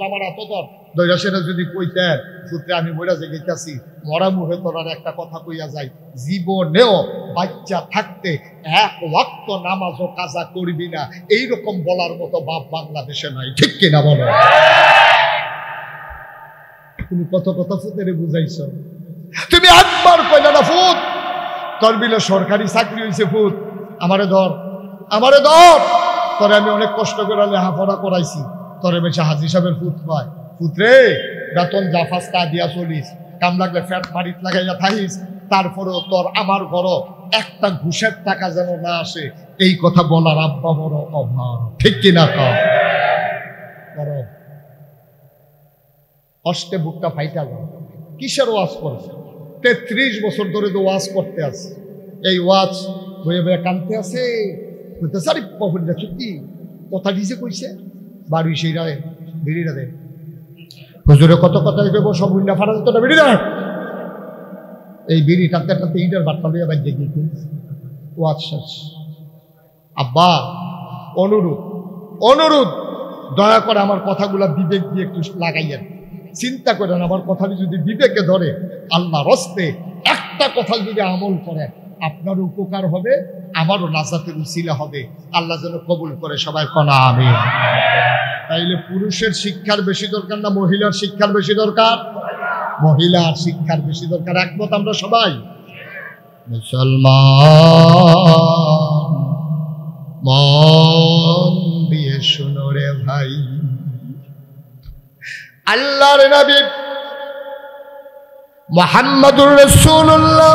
S1: আমার আতর দৈরা সেটা যদি কইতেন, পুত্রে আমি বইরা যে গেছি মরা মুখে তোরার একটা কথা কইয়া যাই, জীবনেও বাচ্চা থাকতে এক ওয়াক্ত নামাজও কাজা করবি না, এইরকম বলার মতো বাপ বাংলাদেশে নাই, ঠিক কিনা বলো? তুমি কত কথা ফুতেরে বুঝাইছ, তুমি একবার কইলা না ফুত তোর বিলে সরকারি চাকরি হয়েছে, ফুত আমারে ধর, আমারে ধর, তোরে আমি অনেক কষ্ট করে লেখাপড়া করাইছি, তোরে বেশি হাজি সাহেবের ফুত পায়, পুত্রে বেতন যা ফাস্তা দিয়া চলিস, কাম লাগলে ফ্যাট মারিত লাগাইয়া থাকিস, তারপরেও তোর আমার ঘর একটা ঘুষের টাকা যেন না আসে, এই কথা বলার আব্বা বড় অভাব, ঠিক কিনা? বড় কষ্টে বুকটা ফাইটা গেল। কিসের ওয়াজ করছে? 33 বছর ধরে তো ওয়াজ করতে আছে, এই ওয়াজ বয়ে বয়ে কানতে আছে, সারি সত্যি কথা দিছে কইছে, বাড়ি সেইরা বেরিয়ে দেয় হুজুরে কত কথা দেবো, সব উন্না ফাটা যেত না, বেরিয়ে দেয় এই বিড়ি টানতে টানতে ইটের বাট্টা লইয়া বাদ দিয়ে গিয়ে ওয়াজ শেষ। আব্বা অনুরোধ অনুরোধ, দয়া করে আমার কথাগুলা বিবেক দিয়ে একটু লাগাইয়েন, চিন্তা করেন, আমার কথাটি যদি বিবেকে ধরে, আল্লাহ রস্তে একটা কথা যদি আমল করেন, আপনার উপকার হবে, আমারও নাজাতের উসিলা হবে, আল্লাহ যেন কবুল করে, সবাই কনা আমিন। তাইলে পুরুষের শিক্ষার বেশি দরকার না মহিলার শিক্ষার বেশি দরকার? মহিলার শিক্ষার বেশি দরকার, একমত আমরা সবাই? মুসলমান মন দিয়ে শুনো রে ভাই, আল্লাহর নবী মুহাম্মদুর রাসূলুল্লাহ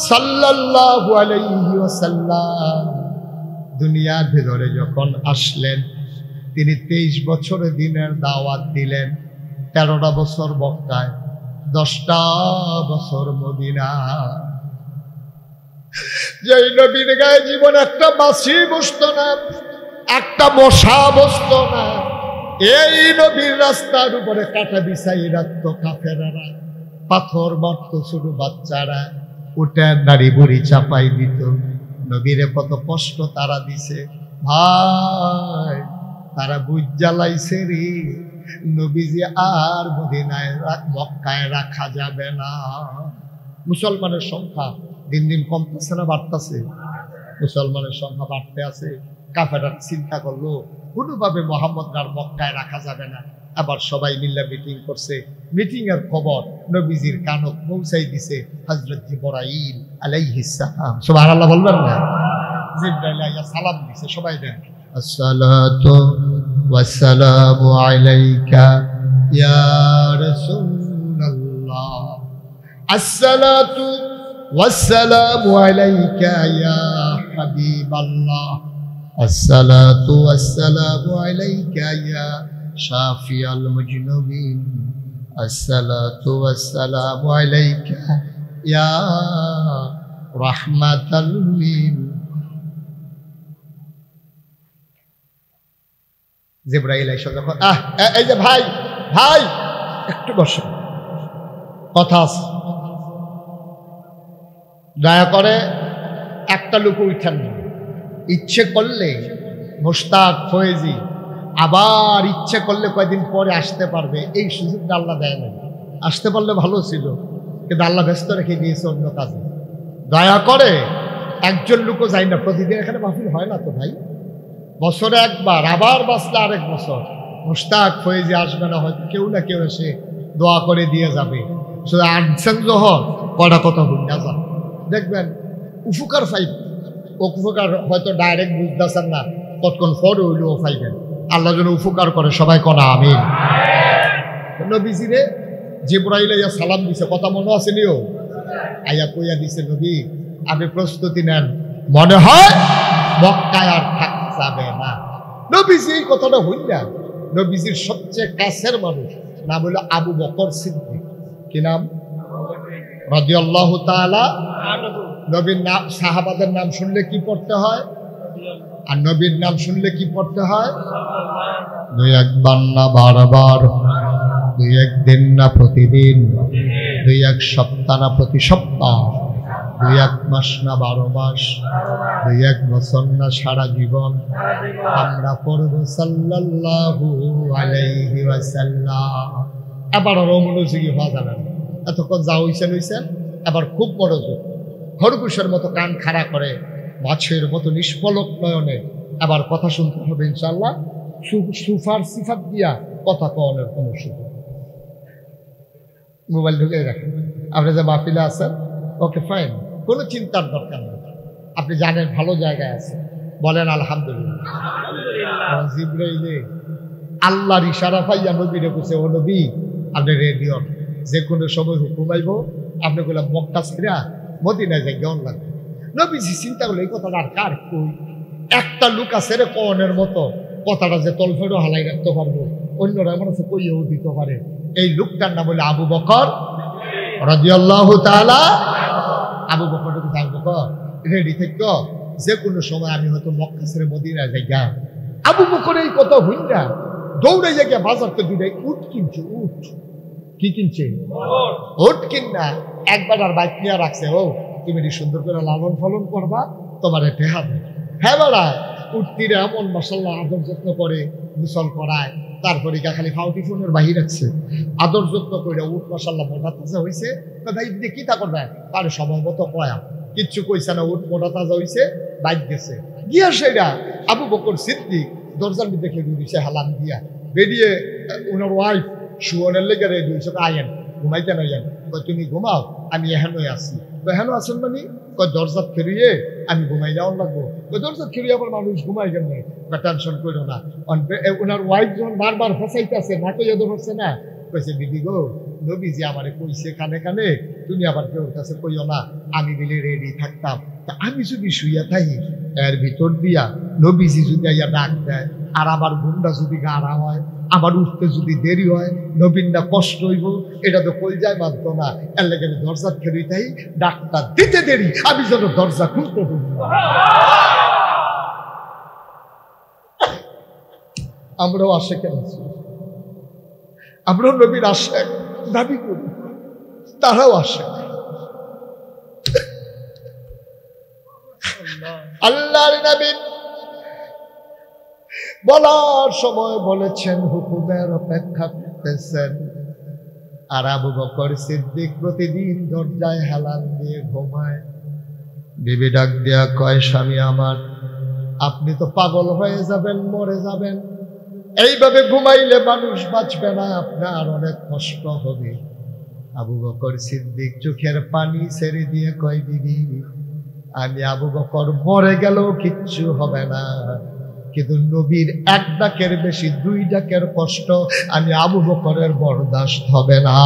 S1: সাল্লাল্লাহু আলাইহি ওয়াসাল্লাম দুনিয়ার ভিতরে যখন আসলেন, তিনি 23 বছরে দিনের দাওয়াত দিলেন, 13টা বছর মক্কায়, 10টা বছর মদিনা। যেই নবীর গায়ে জীবন একটা বাসি বসত না, একটা মশা বসত না, এই নবীর রাস্তার উপরে কাটা বিছাই রাখত কাফেররা, পাথর মারত ছোট বাচ্চারা, উঠে নাড়ি বুড়ি চাপাই দিত, নবীরে কত কষ্ট তারা দিছে ভাই, তারা বুঝ জ্বালাইছে রে, নবীজি আর মদিনায় মক্কায় রাখা যাবে না। মুসলমানের সংখ্যা দিন দিন কমতেছে না বাড়তেছে? মুসলমানের সংখ্যা বাড়তে আছে। কাফেররা চিন্তা করলো কোনোভাবে মোহাম্মদ আর মক্কায় রাখা যাবে না, আবার সবাই মিলে মিটিং করছে, মিটিং এর খবর নবীজির কানত পৌঁছাই দিছে হযরত জিবরাইল আলাইহিস সালাম। সুবহানাল্লাহ বলবেন না? জিবরাইল আইয়া সালাম দিছে, সবাই দেন আসসালাতু ওয়াসসালামু আলাইকা ইয়া রাসূলুল্লাহ, আসসালাতু ওয়াসসালামু আলাইকা ইয়া হাবিবাল্লাহ, আসসালাতু ওয়াসসালামু আলাইকা ইয়া শাফিয়াল মুজনুবিন, আসসালাতু ওয়াসসালামু আলাইকা ইয়া রাহমাতাল লিল। জিবরাইল আইসা যখন এই যে ভাই ভাই একটু বসো, কথা আছে, দয়া করে একটা লোক উঠেন না, ইচ্ছে করলে মুশতাক ফয়েজি আবার ইচ্ছে করলে কয়েকদিন পরে আসতে পারবে, এই সুযোগটা আল্লাহ দেয় না। আসতে পারলে ভালো ছিল, কিন্তু আল্লাহ ব্যস্ত রেখে দিয়েছে অন্য কাজে। দয়া করে একজন লোকও যায় না, প্রতিদিন এখানে মাহফিল হয় না তো ভাই, বছরে একবার, আবার বাঁচলে আরেক বছর মুশতাক ফয়েজি আসবে না, হয়তো কেউ না কেউ এসে দোয়া করে দিয়ে যাবে। শুধু আনছেন যখন কটা কথা ভুলিয়া যান, দেখবেন উপকার পাইবেন। উপকার হয়তো ডাইরেক্ট বুঝতেছেন না, কতক্ষণ পরে হইলেও পাইবেন। আল্লাহ যেন উপকার করে, সবাই কনা আমিন। নবীজিরে জিবরাইল আইয়া সালাম দিছে, কথা মনে আছে নিও? আইয়া কইয়া দিছে, নবী আপনি প্রস্তুতি নেন, মনে হয় মক্কায় আর থাকা যাবে না। নবীজি এই কথাটা হইলা, নবীজির সবচেয়ে কাছের মানুষ নাম হইল আবু বকর সিদ্দিক। কি নাম? রাদিয়াল্লাহু তাআলা। নবীর নাম, সাহাবাদের নাম শুনলে কি পড়তে হয়? আর নবীর নাম শুনলে কি পড়তে হয়? দুই একবার না বারবার, দুই একদিন না প্রতিদিন, দুই এক সপ্তাহ না প্রতি সপ্তাহ, দুই এক মাস না 12 মাস, দুই এক বছর না সারা জীবন আমরা পড়ব সাল্লাল্লাহু আলাইহি ওয়াসাল্লাম। এবার আরো মনোযোগী হওয়া যাবে না, এতক্ষণ যা হইছেন হইছেন, এবার খুব মনোযোগ, খরগোশের মতো কান খাড়া করে, মাছের মতো নিষ্পলক নয়নে এবার কথা শুনতে হবে ইনশাআল্লাহ। সুফার সিফাত দিয়া কথা কওয়ানোর কোনো সুযোগ। মোবাইল ঢুকে রাখেন, আপনি যে মাহফিলে আছেন, ওকে ফাইন, কোনো চিন্তার দরকার নেই। আপনি জানেন ভালো জায়গায় আছেন, বলেন আলহামদুলিল্লাহ। জিবরাইলে আল্লাহর ইশারা পাইয়া নবীরে কইছে, ও নবী আপনি রেডি হন, যে কোনো সময় হুকুম আইব, আপনি বললাম মক্কা ছেড়া মদিনায় যাই কেমন লাগবে। নবীজি চিন্তা করলো এই কথাটা আর কার কই, একটা লোক আছে রে কনের মতো কথাটা যে তলফেরও হালাই রাখতে পারবো, অন্যরা এমন আছে কইয়াও দিতে পারে। এই লোকটার নাম হলো আবু বকর রাদিয়াল্লাহু তাআলা। আবু বকর রেডি থেকে, যে কোনো সময় আমি হয়তো মক্কা ছেড়ে মদিনায় যাই গা। আবু বকর এই কথা হইনা দৌড়ে গিয়ে বাজারতে দুটাই উট কিনছে। উট কি কিনছে? উট কিনা একবার আর বাইক নিয়ে রাখছে, ও তুমি সুন্দর করে লালন পালন করবা, তোমার টেহা দেয়। হ্যাঁ বেড়া উটটিরে এমন মাশাআল্লাহ আদর যত্ন করে, গোসল করায়, তারপরে খালি ফাউটি ফোনের বাহির রাখছে, আদর যত্ন করে উট মাশাআল্লাহ মোটা তাজা হয়েছে। ভাই কি তা করবে, তার সময় মতো কয়া কিচ্ছু কইছে না, উট মোটা তাজা হয়েছে, বাইক গেছে গিয়া সেটা আবু বকর সিদ্দিক দরজার মধ্যে দেখে দিয়েছে হালান দিয়া, বেরিয়ে ওনার ওয়াইফ শুয়নের লেগে রেডি হয়েছে, আয়েন ঘুমাইতে নাইয়েন, তুমি ঘুমাও আমি এহেনই আছি। এহেন আছেন মানে দরজা ফেরিয়ে আমি ঘুমাই যাওয়ার লাগবো। দরজা ফেরিয়ে আবার মানুষ ঘুমাই গেল, টেনশন করো না। ওনার ওয়াইফ যখন বারবার ফসাইতেছে, না কইয়া ধরছে না, কইছে দিদি গো নবীজি আমারে কইছে কানে কানে, তুমি আবার কেউ কাছে কইও না, আমি বিলে রেডি থাকতাম। তা আমি যদি শুইয়া থাকি, এর ভিতর দিয়া নবীজি যদি আইয়া ডাক দেয়, আর আবার ঘুমটা যদি গাড়া হয়, আমার উঠতে যদি দেরি হয়, নবীনটা কষ্ট হইব, এটা তো কই যায় মাত্র না। এর লেগে আমি দরজা ফেরি তাই, ডাক্তার দিতে দেরি, আমি যেন দরজা খুলতে পারি। আমরাও আশেক আছি, আমরাও নবীর আশেক দাবি করি, তারাও আশেক। আল্লাহর নবী বলার সময় বলেছেন, হুকুমের অপেক্ষা করতেছেন। আর আবু বকর সিদ্দিক প্রতিদিন দরজায় হেলান দিয়ে ঘুমায়। বিবি ডাক দিয়া কয়, স্বামী আমার, আপনি তো পাগল হয়ে যাবেন, মরে যাবেন, এইভাবে ঘুমাইলে মানুষ বাঁচবে না, আপনার অনেক কষ্ট হবে। আবু বকর সিদ্দিক চোখের পানি ছেড়ে দিয়ে কয়, বিবি আমি আবু বকর মরে গেলেও কিচ্ছু হবে না, কিন্তু নবীর এক ডাকের বেশি 2 ডাকের কষ্ট আমি আবু বকরের বরদাস্ত হবে না।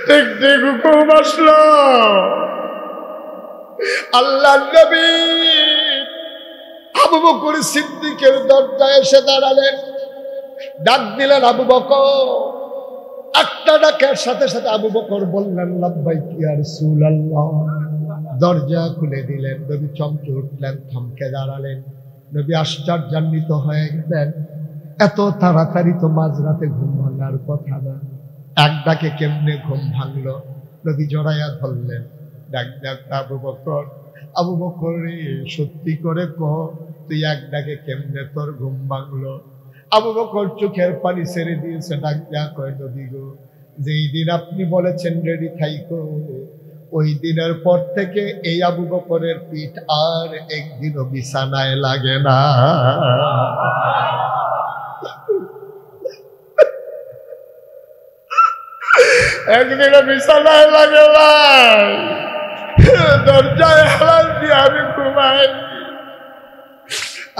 S1: ঠিক ঠিক হুকুম আসলো, আল্লাহ নবী আবু বকর সিদ্দিকের দরজায় এসে দাঁড়ালেন, ডাক দিলেন, আবু বকর। একটা ডাকের সাথে সাথে আবু বকর বললেন, লাব্বাইক ইয়া রাসূলুল্লাহ। দরজা খুলে দিলেন। নবী চমকে উঠলেন, থমকে দাঁড়ালেন। নবী আশ্চর্যান্বিত হয়ে গেলেন, এত তাড়াতাড়ি তো মাঝরাতে ঘুম ভাঙার কথা না, এক ডাকে কেমনে ঘুম ভাঙলো? নবী জড়াইয়া ধরলেন, ডাক ডাক আবু বকর। আবু বকর রে, সত্যি করে কহ, তুই এক ডাকে কেমনে তোর ঘুম ভাঙলো? আবু বকর চোখের পানি ছেড়ে দিয়েছে, ডাক দেয়া কয়, নবী গো, যেই দিন আপনি বলেছেন রেডি থাইকো, ওই দিনের পর থেকে এই আবু বকরের পিঠ আর একদিনও বিছানায় লাগে না। একদিনও বিছানায় লাগে না, দরজায় হালাল দিয়ে আমি ঘুমাই।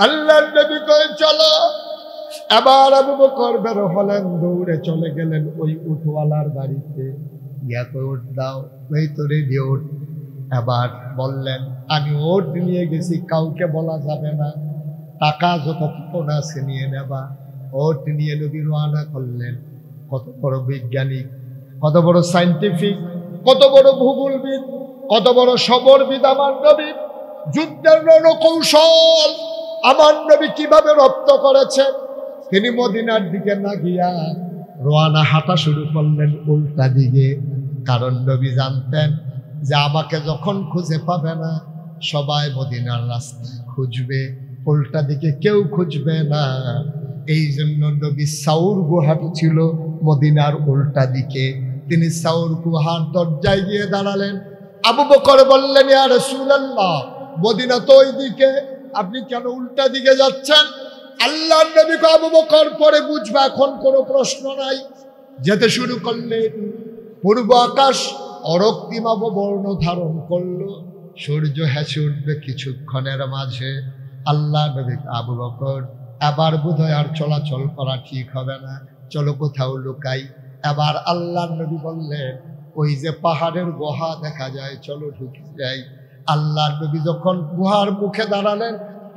S1: আল্লাহর নবী কই চলো। আবার আবু বকর বের হলেন, দৌড়ে চলে গেলেন ওই উটওয়ালার বাড়িতে। ইয়া কই ওট দাও, এই তো রেডি ওট। আবার বললেন আমি ওট নিয়ে গেছি, কাউকে বলা যাবে না, টাকা যত পোনা আছে নিয়ে নেবা। ওট নিয়ে নবী রওনা করলেন। কত বড় বৈজ্ঞানিক, কত বড় সায়েন্টিফিক, কত বড় ভূগোলবিদ, কত বড় সবরবিদ আমার নবী। যুদ্ধের রণকৌশল আমার নবী কিভাবে রপ্ত করেছেন। তিনি মদিনার দিকে না গিয়া রওনা হাঁটা শুরু করলেন উল্টা দিকে। কারণ নবী জানতেন যে আমাকে যখন খুঁজে পাবে না, সবাই মদিনার রাস্তায় খুঁজবে, উল্টা দিকে কেউ খুঁজবে না। এই জন্য নবী সাউর গুহাটি ছিল মদিনার উল্টা দিকে। তিনি সাউর গুহার দরজায় গিয়ে দাঁড়ালেন। আবু বকর বললেন ইয়া রাসূলুল্লাহ, মদিনা তো ওই দিকে, আপনি কেন উল্টা দিকে যাচ্ছেন? আল্লাহর নবী কো আবু বকর পরে বুঝবা, এখন কোনো প্রশ্ন নাই। যেতে শুরু করলেন। পূর্ব আকাশ অরক্তিমাভ বর্ণ ধারণ করলো, সূর্য হেসে উঠবে কিছুক্ষণের মাঝে। আল্লাহ নবী আবু বকর এবার বোধহয় আর চলাচল করা ঠিক হবে না, চলো কোথাও লুকাই। এবার আল্লাহর নবী বললেন ওই যে পাহাড়ের গুহা দেখা যায়, চলো ঢুকে যাই। আল্লাহর নবী যখন গুহার মুখে দাঁড়ালেন,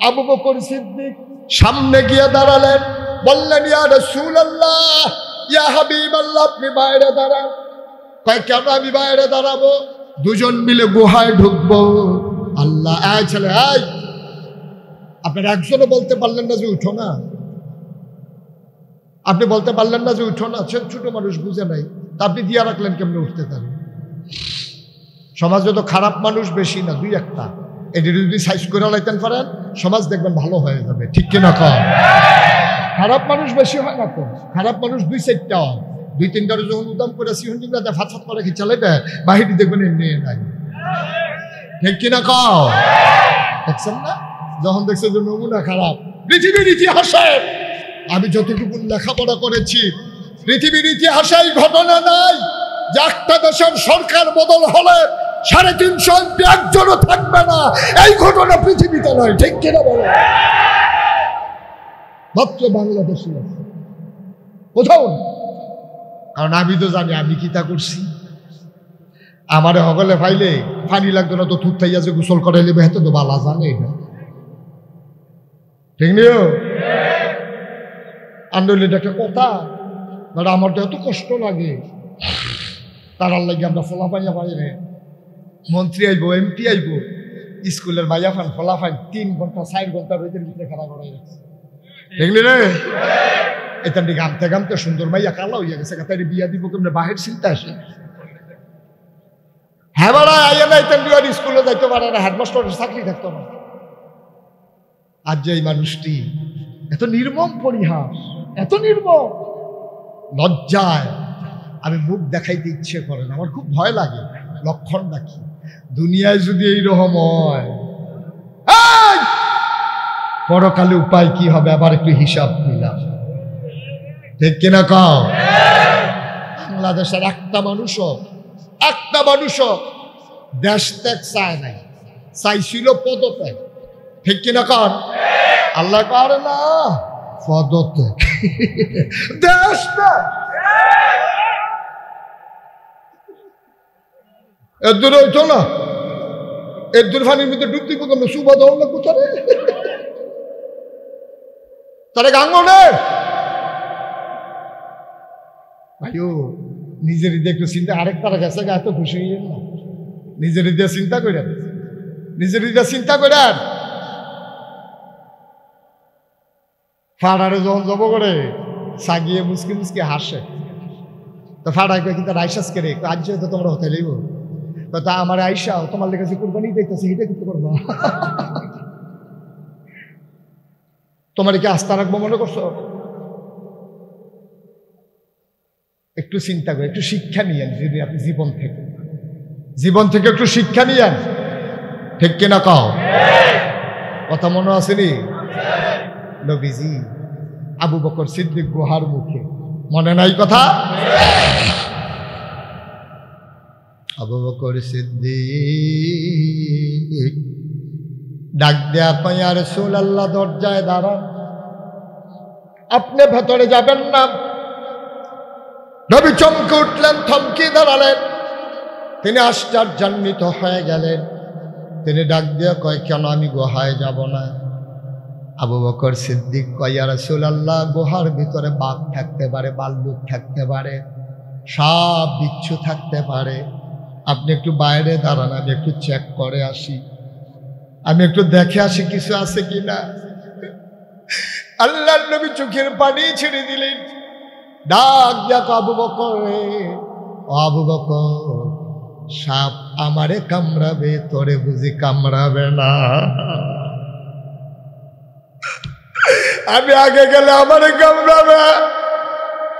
S1: আবু বকর সিদ্দিক সামনে গিয়ে দাঁড়ালেন। বললেন ইয়া রাসূলুল্লাহ, ইয়া হাবিবাল্লাহ, আপনি বাইরে দাঁড়ান। কয় কেন আমি বাইরে দাঁড়াবো? দুজন মিলে গুহায় ঢুকবো। আল্লাহ আয় ছেলে আয়, আপনার একজনও বলতে পারলেন না যে উঠো না? আপনি বলতে পারলেন না যে উঠো না? ছোট মানুষ বুঝে নাই, তা আপনি দিয়া রাখলেন কেমনে উঠতে পারেন? সমাজে তো খারাপ মানুষ বেশি না, দুই একটা। এটি যদি সাইজ করে লাইতেন পারেন, সমাজ দেখবেন ভালো হয়ে যাবে, ঠিক কিনা কম? খারাপ মানুষ বেশি হয় না তো, খারাপ মানুষ দুই চারটা হয়। দুই তিনটার যখন উদাম করে সিহনটা ফাঁচাত করে কি চালাইবে, বাহির দেখবেন এমনি নাই, ঠিক কিনা কম? দেখছেন না? যখন দেখছে যে নমুনা খারাপ, পৃথিবীর ইতিহাসে আমি যতটুকু লেখাপড়া করেছি, পৃথিবীর ইতিহাসে এই ঘটনা নাই যে একটা দেশের সরকার বদল হলে 350 এমপি একজনও থাকবে না। এই ঘটনা পৃথিবীতে নয়, ঠিক কিনা বলো? মাত্র বাংলাদেশে আছে, কোথাও না। কারণ আমি তো জানি আমি কি তা করছি। আমারে হগলে ফাইলে পানি লাগতো না তো থুতাইয়া যে গোসল করাইলে বেহতে তো বালা জানে এটা, ঠিক নিও আন্দোলন একটা কথা। আমার তো এত কষ্ট লাগে, তার লাগে আমরা ফলাফাইয়া পাইলে মন্ত্রী আইব, এমপি আইব, স্কুলের মাইয়া ফান ফলাফাইন 3 ঘন্টা 4 ঘন্টা রোদের ভিতরে খেলা করাই রাখছে, দেখলি রে? এটা গামতে গামতে সুন্দর মাইয়া কালা হইয়া গেছে, তাই বিয়া দিব কেমনে, বাহির চিন্তা আসে। হ্যাঁ বাড়া আইয়া না, এটা স্কুলে যাইতে পারে না, হেডমাস্টারের চাকরি থাকতো না। আজ যে এই মানুষটি এত নির্মম পরিহাস, এত নির্মম, লজ্জায় আমি মুখ দেখাইতে ইচ্ছে করে না, আমার খুব ভয় লাগে। লক্ষণ রাখি দুনিয়ায় যদি এইরকম হয়, পরকালে উপায় কি হবে? আবার একটু হিসাব নিলাম, ঠিক কিনা কও? বাংলাদেশের একটা মানুষও দেশ ত্যাগ চায় নাই, চাইছিল পদত্যাগ, ঠিক কিনা কন? আল্লাহ করে না পদত্যাগ, দেশ ত্যাগ। এর দূরে হইতো না, এর দূর পানির মধ্যে ডুব দিব কেমন? সুবা দৌড় না কোথারে তারে গাঙ্গনে ভাইও নিজের হৃদয় একটু চিন্তা, আরেক তারা গেছে গা, এত খুশি হইলেন না? নিজের হৃদয় চিন্তা করেন, নিজের হৃদয় চিন্তা করেন। ফাড়ারে যখন জব করে সাগিয়ে মুসকি মুসকি হাসে, তো ফাড়ায় কয় কিন্তু রাইসাস কে রে, আজ তো তোমরা হতে লইব, তা আমার আইসা তোমার লেগেছে কুরবানি দেখতেছি, এটা কিন্তু করবো, তোমার কি আস্থা রাখবো মনে করছো? একটু চিন্তা করে, একটু শিক্ষা নিয়েন যদি আপনি জীবন থেকে। জীবন থেকে একটু শিক্ষা নিয়েন, ঠিক কিনা কও? কথা মনে আসেনি? নবীজি আবু বকর সিদ্দিক গুহার মুখে, মনে নাই কথা? আবু বকর সিদ্দিক ডাক দেয়া কয়, ইয়া রাসূলুল্লাহ, দরজায় দাঁড়ান, আপনি ভেতরে যাবেন না। নবী চমকে উঠলেন, থমকে দাঁড়ালেন। তিনি আশ্চর্যান্বিত হয়ে গেলেন। তিনি ডাক দিয়ে কয়, কেন আমি গুহায় যাব না? আবু বকর সিদ্দিক কয়, ইয়া রাসূলুল্লাহ, গুহার ভিতরে বাঘ থাকতে পারে, ভাল্লুক থাকতে পারে, সাপ বিচ্ছু থাকতে পারে, আপনি একটু বাইরে দাঁড়ান, আমি একটু চেক করে আসি, আমি একটু দেখে আসি কিছু আছে কিনা। আল্লাহর নবী চোখের পানি ছেড়ে দিলেন। ডাক দেখো, আবু বকর রে, ও আবু বকর, সাপ আমারে কামড়াবে, তোরে বুঝি কামড়াবে না? আমি আগে গেলে আমারে কামড়াবে,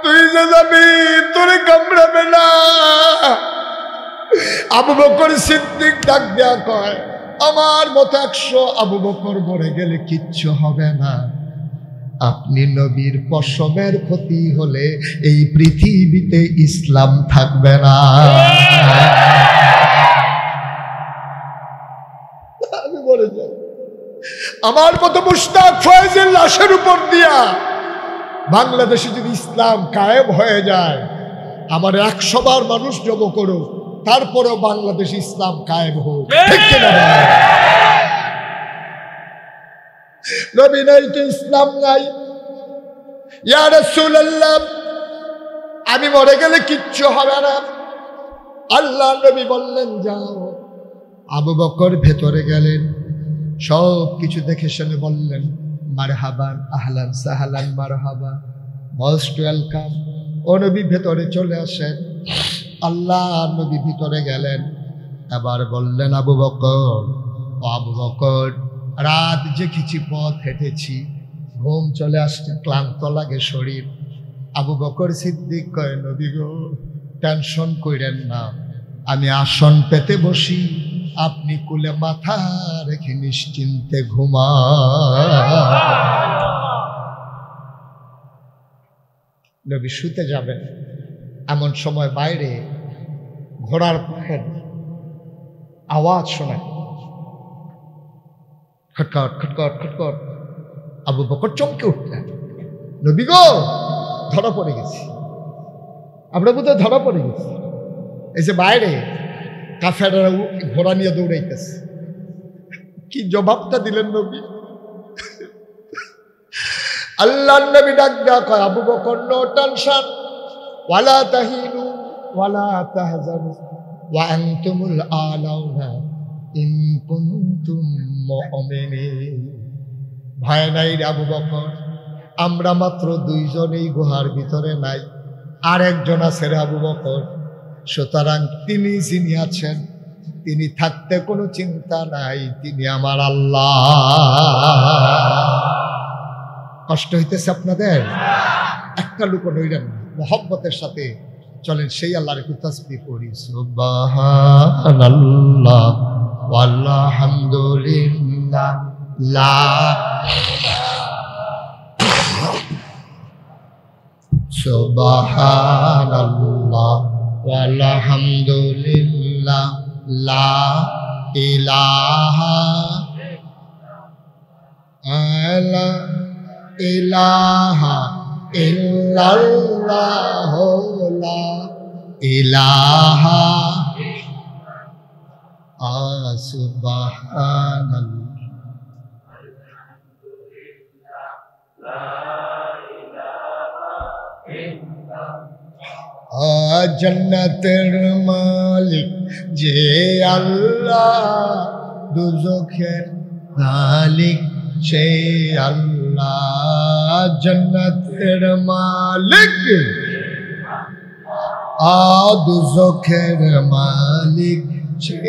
S1: তুই যে যাবি তোরে কামড়াবে না। আবু বকর সিদ্দিক ডাক দেয়া কয়, আমার মতো 100 আবু বকর মরে গেলে কিচ্ছু হবে না। আপনি নবীর পশমের ক্ষতি হলে এই পৃথিবীতে ইসলাম থাকবে না। আমি বলে যাই, আমার মতো মুশতাক ফয়েজের লাশের উপর দিয়া বাংলাদেশে যদি ইসলাম কায়েম হয়ে যায়, আমার 100 বার মানুষ জব করো, তারপরেও বাংলাদেশ ইসলাম কায়েম হোক, ঠিক কিনা? নবী নাই তো ইসলাম নাই। ইয়া রাসূলুল্লাহ, আমি মরে গেলে কিচ্ছু হবে না। আল্লাহ নবী বললেন, যাও। আবু বকর ভেতরে গেলেন, সব কিছু দেখে শুনে বললেন, মারহাবান, আহলান সাহলান, মারহাবা, মোস্ট ওয়েলকাম। ও নবী ভেতরে চলে আসেন। আল্লাহ নবী ভিতরে গেলেন। এবার বললেন, আবু বকর, ও আবু বকর, রাত যে কিছু পথ হেঁটেছি, ঘুম চলে আসছে, ক্লান্ত লাগে শরীর। আবু বকর সিদ্দিক কয়, নবী গো, টেনশন কইরেন না, আমি আসন পেতে বসি, আপনি কুলে মাথা রেখে নিশ্চিন্তে ঘুমা। নবী শুতে যাবেন, এমন সময় বাইরে ঘোড়ার পায়ের আওয়াজ শোনায়, খটখট খটখট খটখট। আবু বকর চমকে উঠলেন, নবী গো, ধরা পড়ে গেছি, আমরা বোধহয় ধরা পড়ে গেছি। এই যে বাইরে কাফেররা ঘোড়া নিয়ে দৌড়াইতেছে। কি জবাবটা দিলেন নবী? আল্লাহ নবী ডাক দেয়া কয়, আবু বকর, নো টেনশন, ওয়ালা তাহিনু ওয়ালা তাহজানু ওয়া আনতুমুল আলাউনা ইন কুনতুম মুমিনিন। ভয় নাই রে আবু বকর, আমরা মাত্র 2 জনেই গুহার ভিতরে নাই, আর একজন আছে রে আবু বকর। সুতরাং তিনি যিনি আছেন, তিনি থাকতে কোনো চিন্তা নাই, তিনি আমার আল্লাহ। কষ্ট হইতেছে আপনাদের? একটা লুকো নইলেন না, মোহব্বতের সাথে চলেন সেই আল্লাহর একটু তাসবিহ করি। সুবহানাল্লাহ ওয়ালহামদুলিল্লাহ লা সুবহানাল্লাহ ওয়ালহামদুলিল্লাহ লা ইলাহা ইলাহা ইল্লাল্লাহ লা ইলাহা সুবহানাল্লাহ। জন্নতের মালিক যে আল্লাহ, দুজখের মালিক সে আল্লাহ। জন্নতের মালিক দুজখের মালিক সে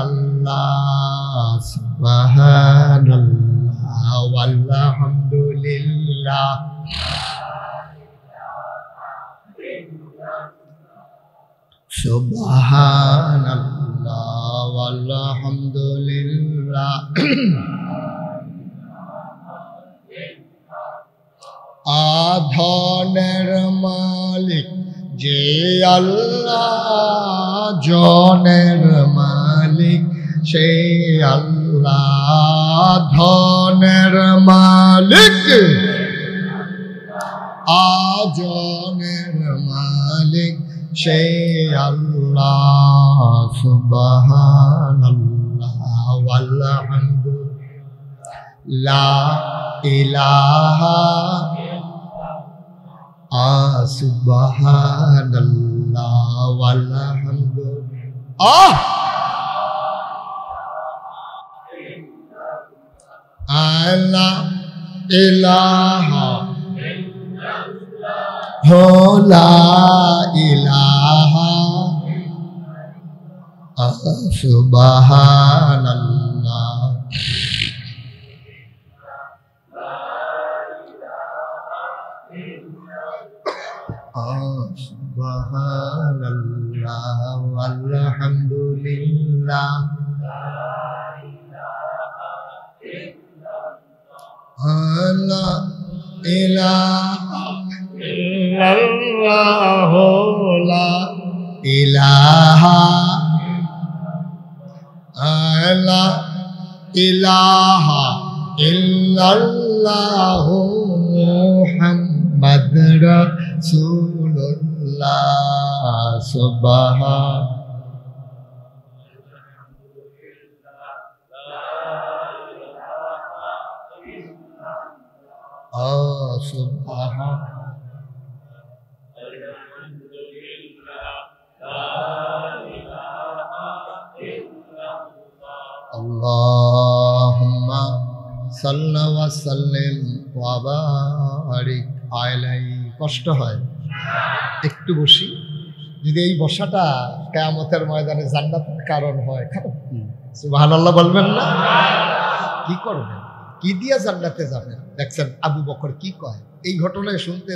S1: আল্লাহ। সুবহানাল্লাহ ওয়ালহামদুলিল্লাহ সুবহানাল্লাহ ওয়ালহামদুলিল্লাহ। আধনের মালিক যে আল্লাহ, জনের মালিক সে আল্লাহ। ধনের মালিক আজনের মালিক সে আল্লাহ। সুবহানাল্লাহ ওয়ালহামদুলিল্লাহ, লা ইলাহা সুবহানাল্লাহ ওয়ালহামদুলিল্লাহ। লা ইলাহা লা ইলাহা সুবহানাল্লাহ। সুবহানাল্লাহ ওয়ালহামদুলিল্লাহ, লা ইলাহা ইল্লাল্লাহ, লা ইলাহা লা ইলাহা ইল্লাল্লাহ, মুহাম্মাদুর রাসূলুল্লাহ। সুবহান আল্লাহুম্মা সাল্লি ওয়া সাল্লিম ওয়া বারিক আলাইহি। কষ্ট হয়, একটু বসি। যদি এই বসাটা কিয়ামতের ময়দানে জান্নাতের কারণ হয়, খারাপ কি? সুবহানাল্লাহ বলবেন না? কি করবেন? কি দিয়া জান্নাতে যাবেন? দেখছেন আবু বকর কি কয়, এই ঘটনায় শুনতে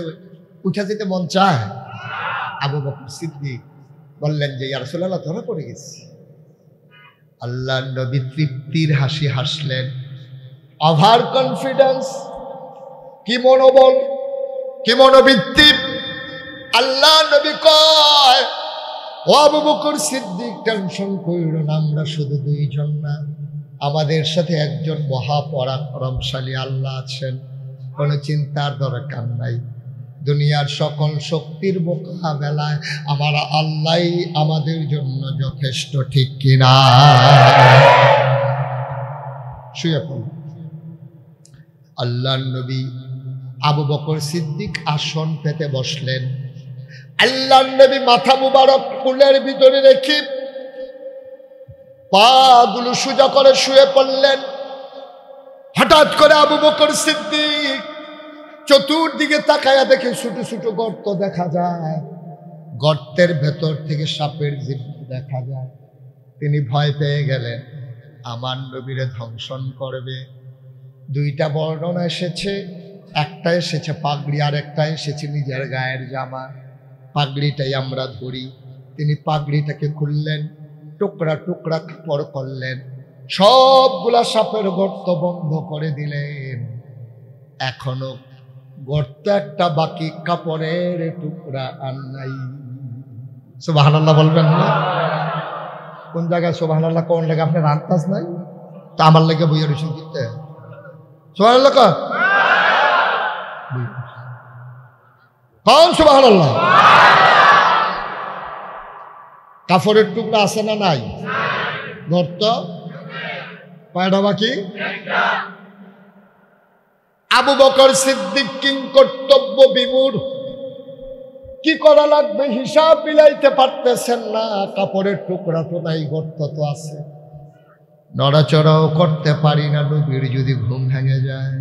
S1: উঠে যেতে মন চায়। আবু বকর সিদ্দিক বললেন যে ইয়া রাসূলুল্লাহ, ধরা পড়ে গেছি। আল্লাহ নবী তৃপ্তির হাসি হাসলেন। ওভার কনফিডেন্স, কি মনোবল, কি মনোবৃত্তি! আল্লাহ নবী কয়, ও আবু বকর সিদ্দিক, টেনশন কইরো না, আমরা শুধু দুইজন না, আমাদের সাথে একজন মহাপরাক্রমশালী আল্লাহ আছেন, কোনো চিন্তার দরকার নাই। দুনিয়ার সকল শক্তির মোকাবেলায় আমার আল্লাহই আমাদের জন্য যথেষ্ট, ঠিক কিনা? শুয়ে পড়ল। আল্লাহর নবী আবু বকর সিদ্দিক আসন পেতে বসলেন। আল্লাহর নবী মাথা মুবারক কুলের ভিতরে রেখে পা গুলো সোজা করে শুয়ে পড়লেন। হঠাৎ করে আবু বকর সিদ্দিক চতুর্দিকে তাকায়া দেখে ছোট ছোট গর্ত দেখা যায়, গর্তের ভেতর থেকে সাপের জিহ্বা দেখা যায়। তিনি ভয় পেয়ে গেলেন, আমার নবীরে ধ্বংসন করবে। দুইটা বর্ণনা এসেছে, একটা এসেছে পাগড়ি, আর একটা এসেছে নিজের গায়ের জামা। পাগড়িটাই আমরা ধরি। তিনি পাগড়িটাকে খুললেন, টুকরা টুকরা কাপড় করলেন, সবগুলা সাপের গর্ত বন্ধ করে দিলেন। এখনো গর্ত একটা বাকি, কাপড়ের টুকরা আর নাই। সুবহানাল্লাহ বলবেন না? কোন জায়গায় সুবহানাল্লাহ কোন লেগে আপনার আন্দাজ নাই? তা আমার লেগে বইয়া রয়েছেন কিনতে সুবহানাল্লাহ কোন সুবহানাল্লাহ? কাপড়ের টুকরা আছে না নাই? গর্ত কয়টা বাকি? আবু বকর সিদ্দিক কিং কর্তব্য বিমূঢ়, কি করা লাগবে হিসাব মিলাইতে পারতেছেন না। কাপড়ের টুকরা তো নাই, গর্ত তো আছে, নড়াচড়াও করতে পারি না। নবীর যদি ঘুম ভেঙে যায়।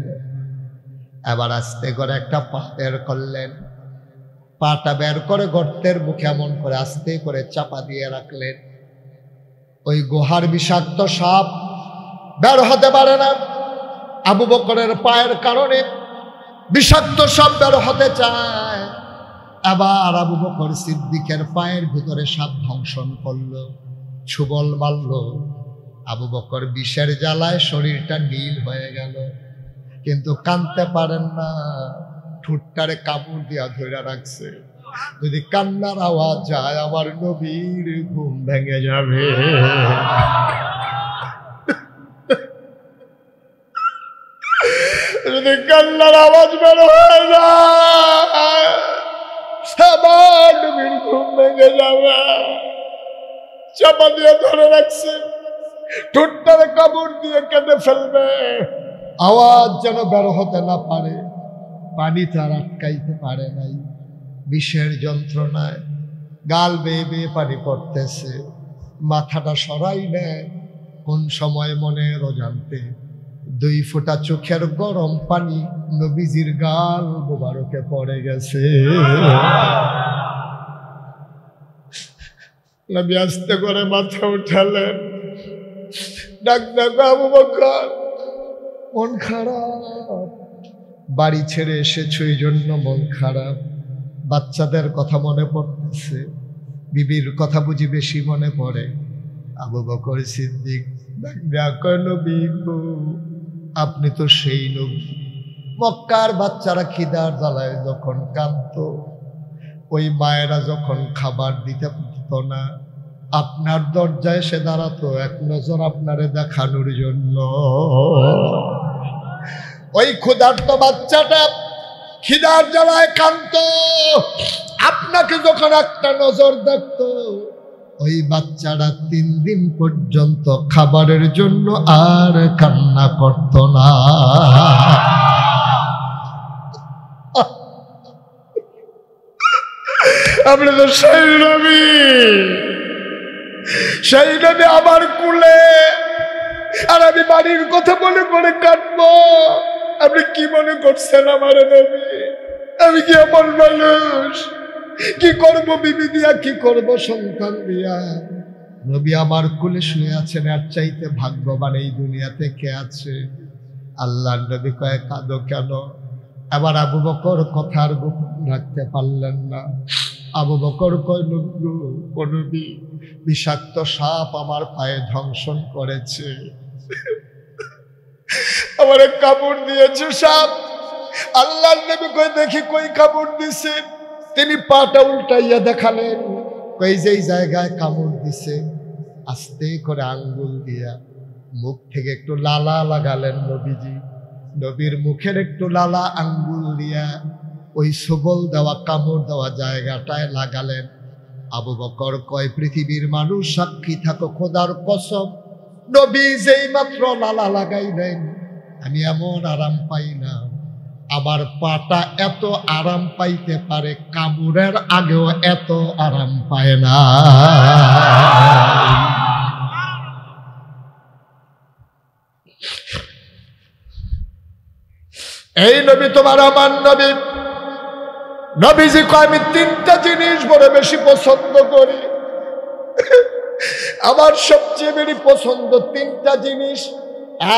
S1: এবার আস্তে করে একটা পা বের করলেন, পাটা বের করে গর্তের মুখে এমন করে আস্তে করে চাপা দিয়ে রাখলেন। ওই গুহার বিষাক্ত সাপ বের হতে পারে না। আবু বকরের পায়ের কারণে বিষাক্ত সাপ বের হতে চায়। এবার আবু বকর সিদ্দিকের পায়ের ভিতরে সাপ ধ্বংসন করলো। ছুবল মারল। আবু বকর বিষের জ্বালায় শরীরটা নীল হয়ে গেল, কিন্তু কাঁদতে পারেন না, ঠোঁটটারে কাপড় দিয়া ধরে রাখছে। যদি কান্নার আওয়াজ যায় আমার নবীর ঘুম ভেঙে যাবে। যদি কান্নার আওয়াজ বের হয়ে যায় আমার নবীর ঘুম ভেঙে যাবে। চাপা দিয়ে ধরে রাখছে, ঠোঁটটারে কাপড় দিয়ে কেটে ফেলবে, আওয়াজ যেন বের হতে না পারে। পানি তার আটকাইতে পারে নাই, বিষের যন্ত্রণায় গাল বেয়ে বেয়ে পানি পড়তেছে, মাথাটা সরাই নেয়। কোন সময় মনের অজান্তে 2 ফোঁটা চোখের গরম পানি নবীজির গাল মোবারকে পড়ে গেছে। নবী আস্তে করে মাথা উঠালেন, ডাক ডাক আবু বকর, মন খারাপ, বাড়ি ছেড়ে এসেছো এই জন্য মন খারাপ, বাচ্চাদের কথা মনে পড়তেছে, বিবির কথা বুঝি বেশি মনে পড়ে। আবু বকর সিদ্দিক ডাক ডাক, নবী গো, আপনি তো সেই নবী। মক্কার বাচ্চারা খিদার জ্বালায় যখন কাঁদত, ওই মায়েরা যখন খাবার দিতে পারত না, আপনার দরজায় এসে দাঁড়াতো এক নজর আপনারে দেখানোর জন্য। ওই ক্ষুধার্ত বাচ্চাটা খিদার জ্বালায় কাঁদত, আপনাকে যখন একটা নজর দেখতো, ওই বাচ্চাটা 3 দিন পর্যন্ত খাবারের জন্য আর কান্না করত না। আপনি তো সেই নবী, সেই নবী আমার কুলে, আর আমি বাড়ির কথা মনে করে কাঁদবো। আপনি কি মনে করছেন আমার নবী? আমি কি এমন মানুষ? কি করব বিবি দিয়া, কি করব সন্তান দিয়া? নবী আমার কুলে শুয়ে আছেন, আর চাইতে ভাগ্যবান এই দুনিয়াতে কে আছে? আল্লাহর নবী কয়, কাঁদো কেন? আবার আবু বকর কথার গোপন রাখতে পারলেন না। আবু বকর কয়, নবী, বিষাক্ত সাপ আমার পায়ে ধ্বংসন করেছে, আমার কাপড় দিয়েছে সাপ। আল্লাহর নবী কয়, দেখি কই কাপড় দিছে। তিনি পাটা উল্টাইয়া দেখালেন, কই যেই জায়গায় কামড় দিছে আস্তে করে আঙ্গুল দিয়া মুখ থেকে একটু লালা লাগালেন নবীজি। নবীর মুখের একটু লালা আঙ্গুল দিয়া ওই সবল দেওয়া কামড় দেওয়া জায়গাটায় লাগালেন। আবু বকর কয়, পৃথিবীর মানুষ সাক্ষী থাকো, খোদার কসম, নবী যেই মাত্র লালা লাগাইলেন আমি এমন আরাম পাই না। আমার পাটা এত আরাম পাইতে পারে, কামড়ের আগেও এত আরাম পায় না। এই নবী তোমার আমার নবী। নবীজি কয়, আমি 3টা জিনিস বড় বেশি পছন্দ করি। আমার সবচেয়ে বেশি পছন্দ 3টা জিনিস।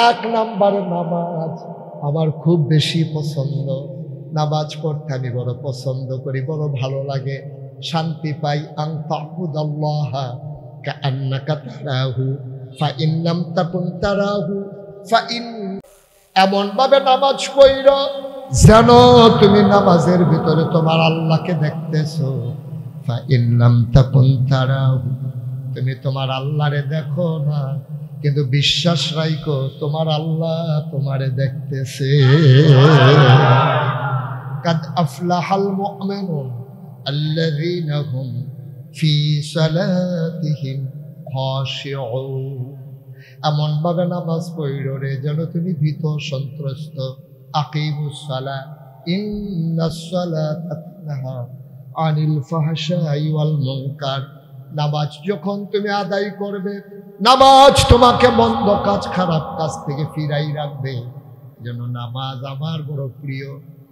S1: 1 নাম্বার নামাজ, আমার খুব বেশি পছন্দ। নামাজ পড়তে আমি বড় পছন্দ করি, বড় ভালো লাগে, শান্তি পাই। আন তা'বুদাল্লাহা কাআন্নাকা তারাহু ফাইন লাম তাকুন তারাহু ফাইন। এমন ভাবে নামাজ পড়ো যেন তুমি নামাজের ভিতরে তোমার আল্লাহকে দেখতেছো। ফাইন লাম তাকুন তারাহু, তুমি তোমার আল্লাহরে দেখো না, কিন্তু বিশ্বাস রাখো তোমার আল্লাহ তোমারে দেখতেছে। কাদ আফলাহাল মুমিনুন আল্লাযীনা হুম ফি সালাতিহিম খাশিউন। এমন ভাবে নামাজ পড়ো রে যেন তুমি ভীত সন্ত্রস্ত। আকিমুস সালাহ ইন্নাস সালাতা তানহা আনিল ফাহশাই ওয়াল মুনকার। নামাজ যখন তুমি আদায় করবে, নামাজ তোমাকে মন্দ কাজ, খারাপ কাজ থেকে ফিরাই রাখবে। যেন নামাজ আমার বড় প্রিয়।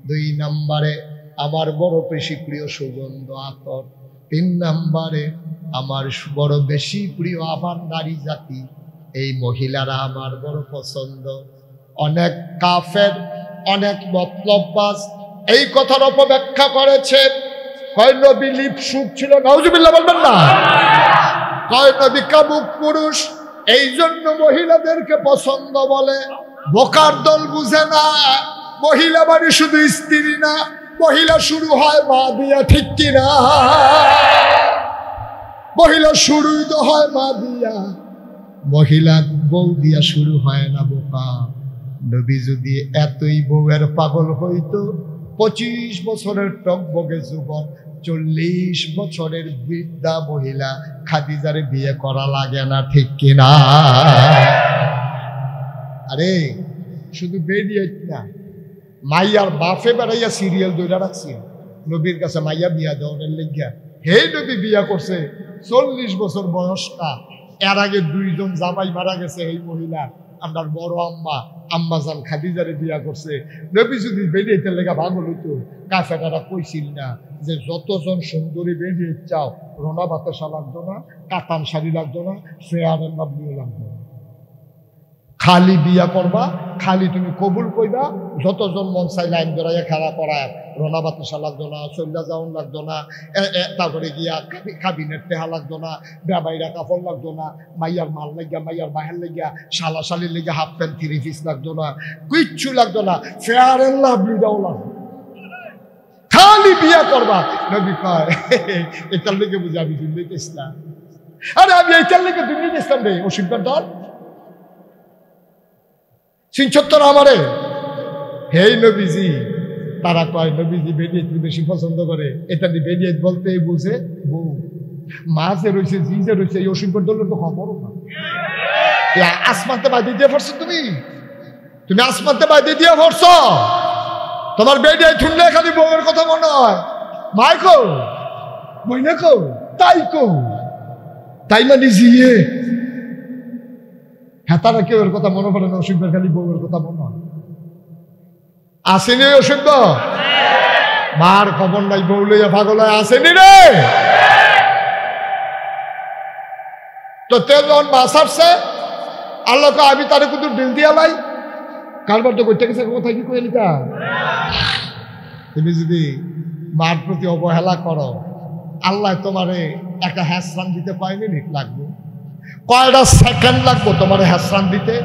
S1: 2 নম্বরে আমার বড় বেশি প্রিয় সুগন্ধ আতর। 3 নম্বরে আমার বড় বেশি প্রিয় আমার নারী জাতি, এই মহিলারা আমার বড় পছন্দ। অনেক কাফের, অনেক মতলববাজ এই কথার অপব্যাখ্যা করেছে। কয় নবী লিপসুক ছিল, নাউজুবিল্লাহ বলবেন না? কয় নবী কামুক পুরুষ, এই জন্য মহিলাদেরকে পছন্দ বলে। বোকার দল বুঝে না, মহিলা মানে শুধু স্ত্রী না, মহিলা শুরু হয় মা দিয়া, ঠিক কিনা? মহিলা শুরুই তো হয় মা দিয়া, মহিলা বউ দিয়া শুরু হয় না বোকা। নবী যদি এতই বউয়ের পাগল হইতো, 25 বছরের টকবগে যুবক, 40 বছরের বৃদ্ধা মহিলা খাদিজারে বিয়ে করা লাগে না, ঠিক কিনা? আরে শুধু বেরিয়ে না, মাইয়ার বাফে বেড়াইয়া সিরিয়াল দৌড়া রাখছি নবীর কাছে মাইয়া বিয়া দেওয়ার লেগিয়া। হে নবী বিয়া করছে 40 বছর বয়স্কা, এর আগে 2 জন জামাই মারা গেছে। এই মহিলা আমার বড় আম্মা আম্মাজান খাদিজারে বিয়া করছে। নবী যদি বেরিয়েতে লেগা ভাগল হইতো, কাফেরারা কইছিল না যে যতজন সুন্দরী বেরিয়ে চাও, রোনা বাতাসা লাগতো না, কাতান শাড়ি লাগতো না, ফেয়ারের নাবলিও লাগতো না, খালি বিয়া করবা, খালি তুমি কবুল কইবা। যতজন মন চাই লাইন ধরাইয়া খেলা করায়, রোনা বাতাসা লাগতো না, চল্লা যাওন লাগতো না, তারপরে গিয়া কাবিনের টেহা লাগতো না, বেবাইরা কাপড় লাগতো না, মাইয়ার মাল লাগিয়া, মাইয়ার বাহের লাগিয়া, শালা শালির লেগে হাফ প্যান্ট 3 পিস লাগতো না, কিচ্ছু লাগতো না, ফেয়ার এন্ড লাভলিটাও লাগতো, খালি বিয়া করবা। নবী কয় এটার লেগে বুঝে আমি দুর্নীতি ইসলাম। আরে আমি এইটার লেগে দুর্নীতি ইসলাম রে, অসুবিধার দর সিনচত্তর আমারে। হেই নবীজি, তারা কয় নবীজি বেডিয়েত বেশি পছন্দ করে। এটা দিয়ে বেডিয়েত বলতে বুঝে বউ, মা যে রয়েছে, জি যে রয়েছে, এই অসুবিধার দলের তো খবরও না। আসমানতে বাদি দিয়ে পড়ছো তুমি, তুমি আসমানতে বাদি দিয়ে পড়ছো। তোমার বেডিয়ে শুনলে খালি বউয়ের কথা মনে হয়। মাই কো, বইনা কো, তাই কো, তাই মানে জিয়ে। হ্যাঁ, তারা কেউ এর কথা মনে পড়ে না, অসুবিধার খালি বউয়ের কথা মনে হয়। আসেনি অসুবিধা, মার খবর নাই, বউ লইয়া পাগল হয়, আসেনি রে। তো তেল যখন মাছ আসছে, আল্লাহ আমি তারে কিন্তু ডিল দিয়া লাই, কারবার তো করতে গেছে কোথায় কি করে নিতা। তুমি যদি মার প্রতি অবহেলা করো, আল্লাহ তোমারে একটা হ্যাসরান দিতে কয় মিনিট লাগবে, কয়টা সেকেন্ড লাগবো তোমার হ্যাসরান দিতে?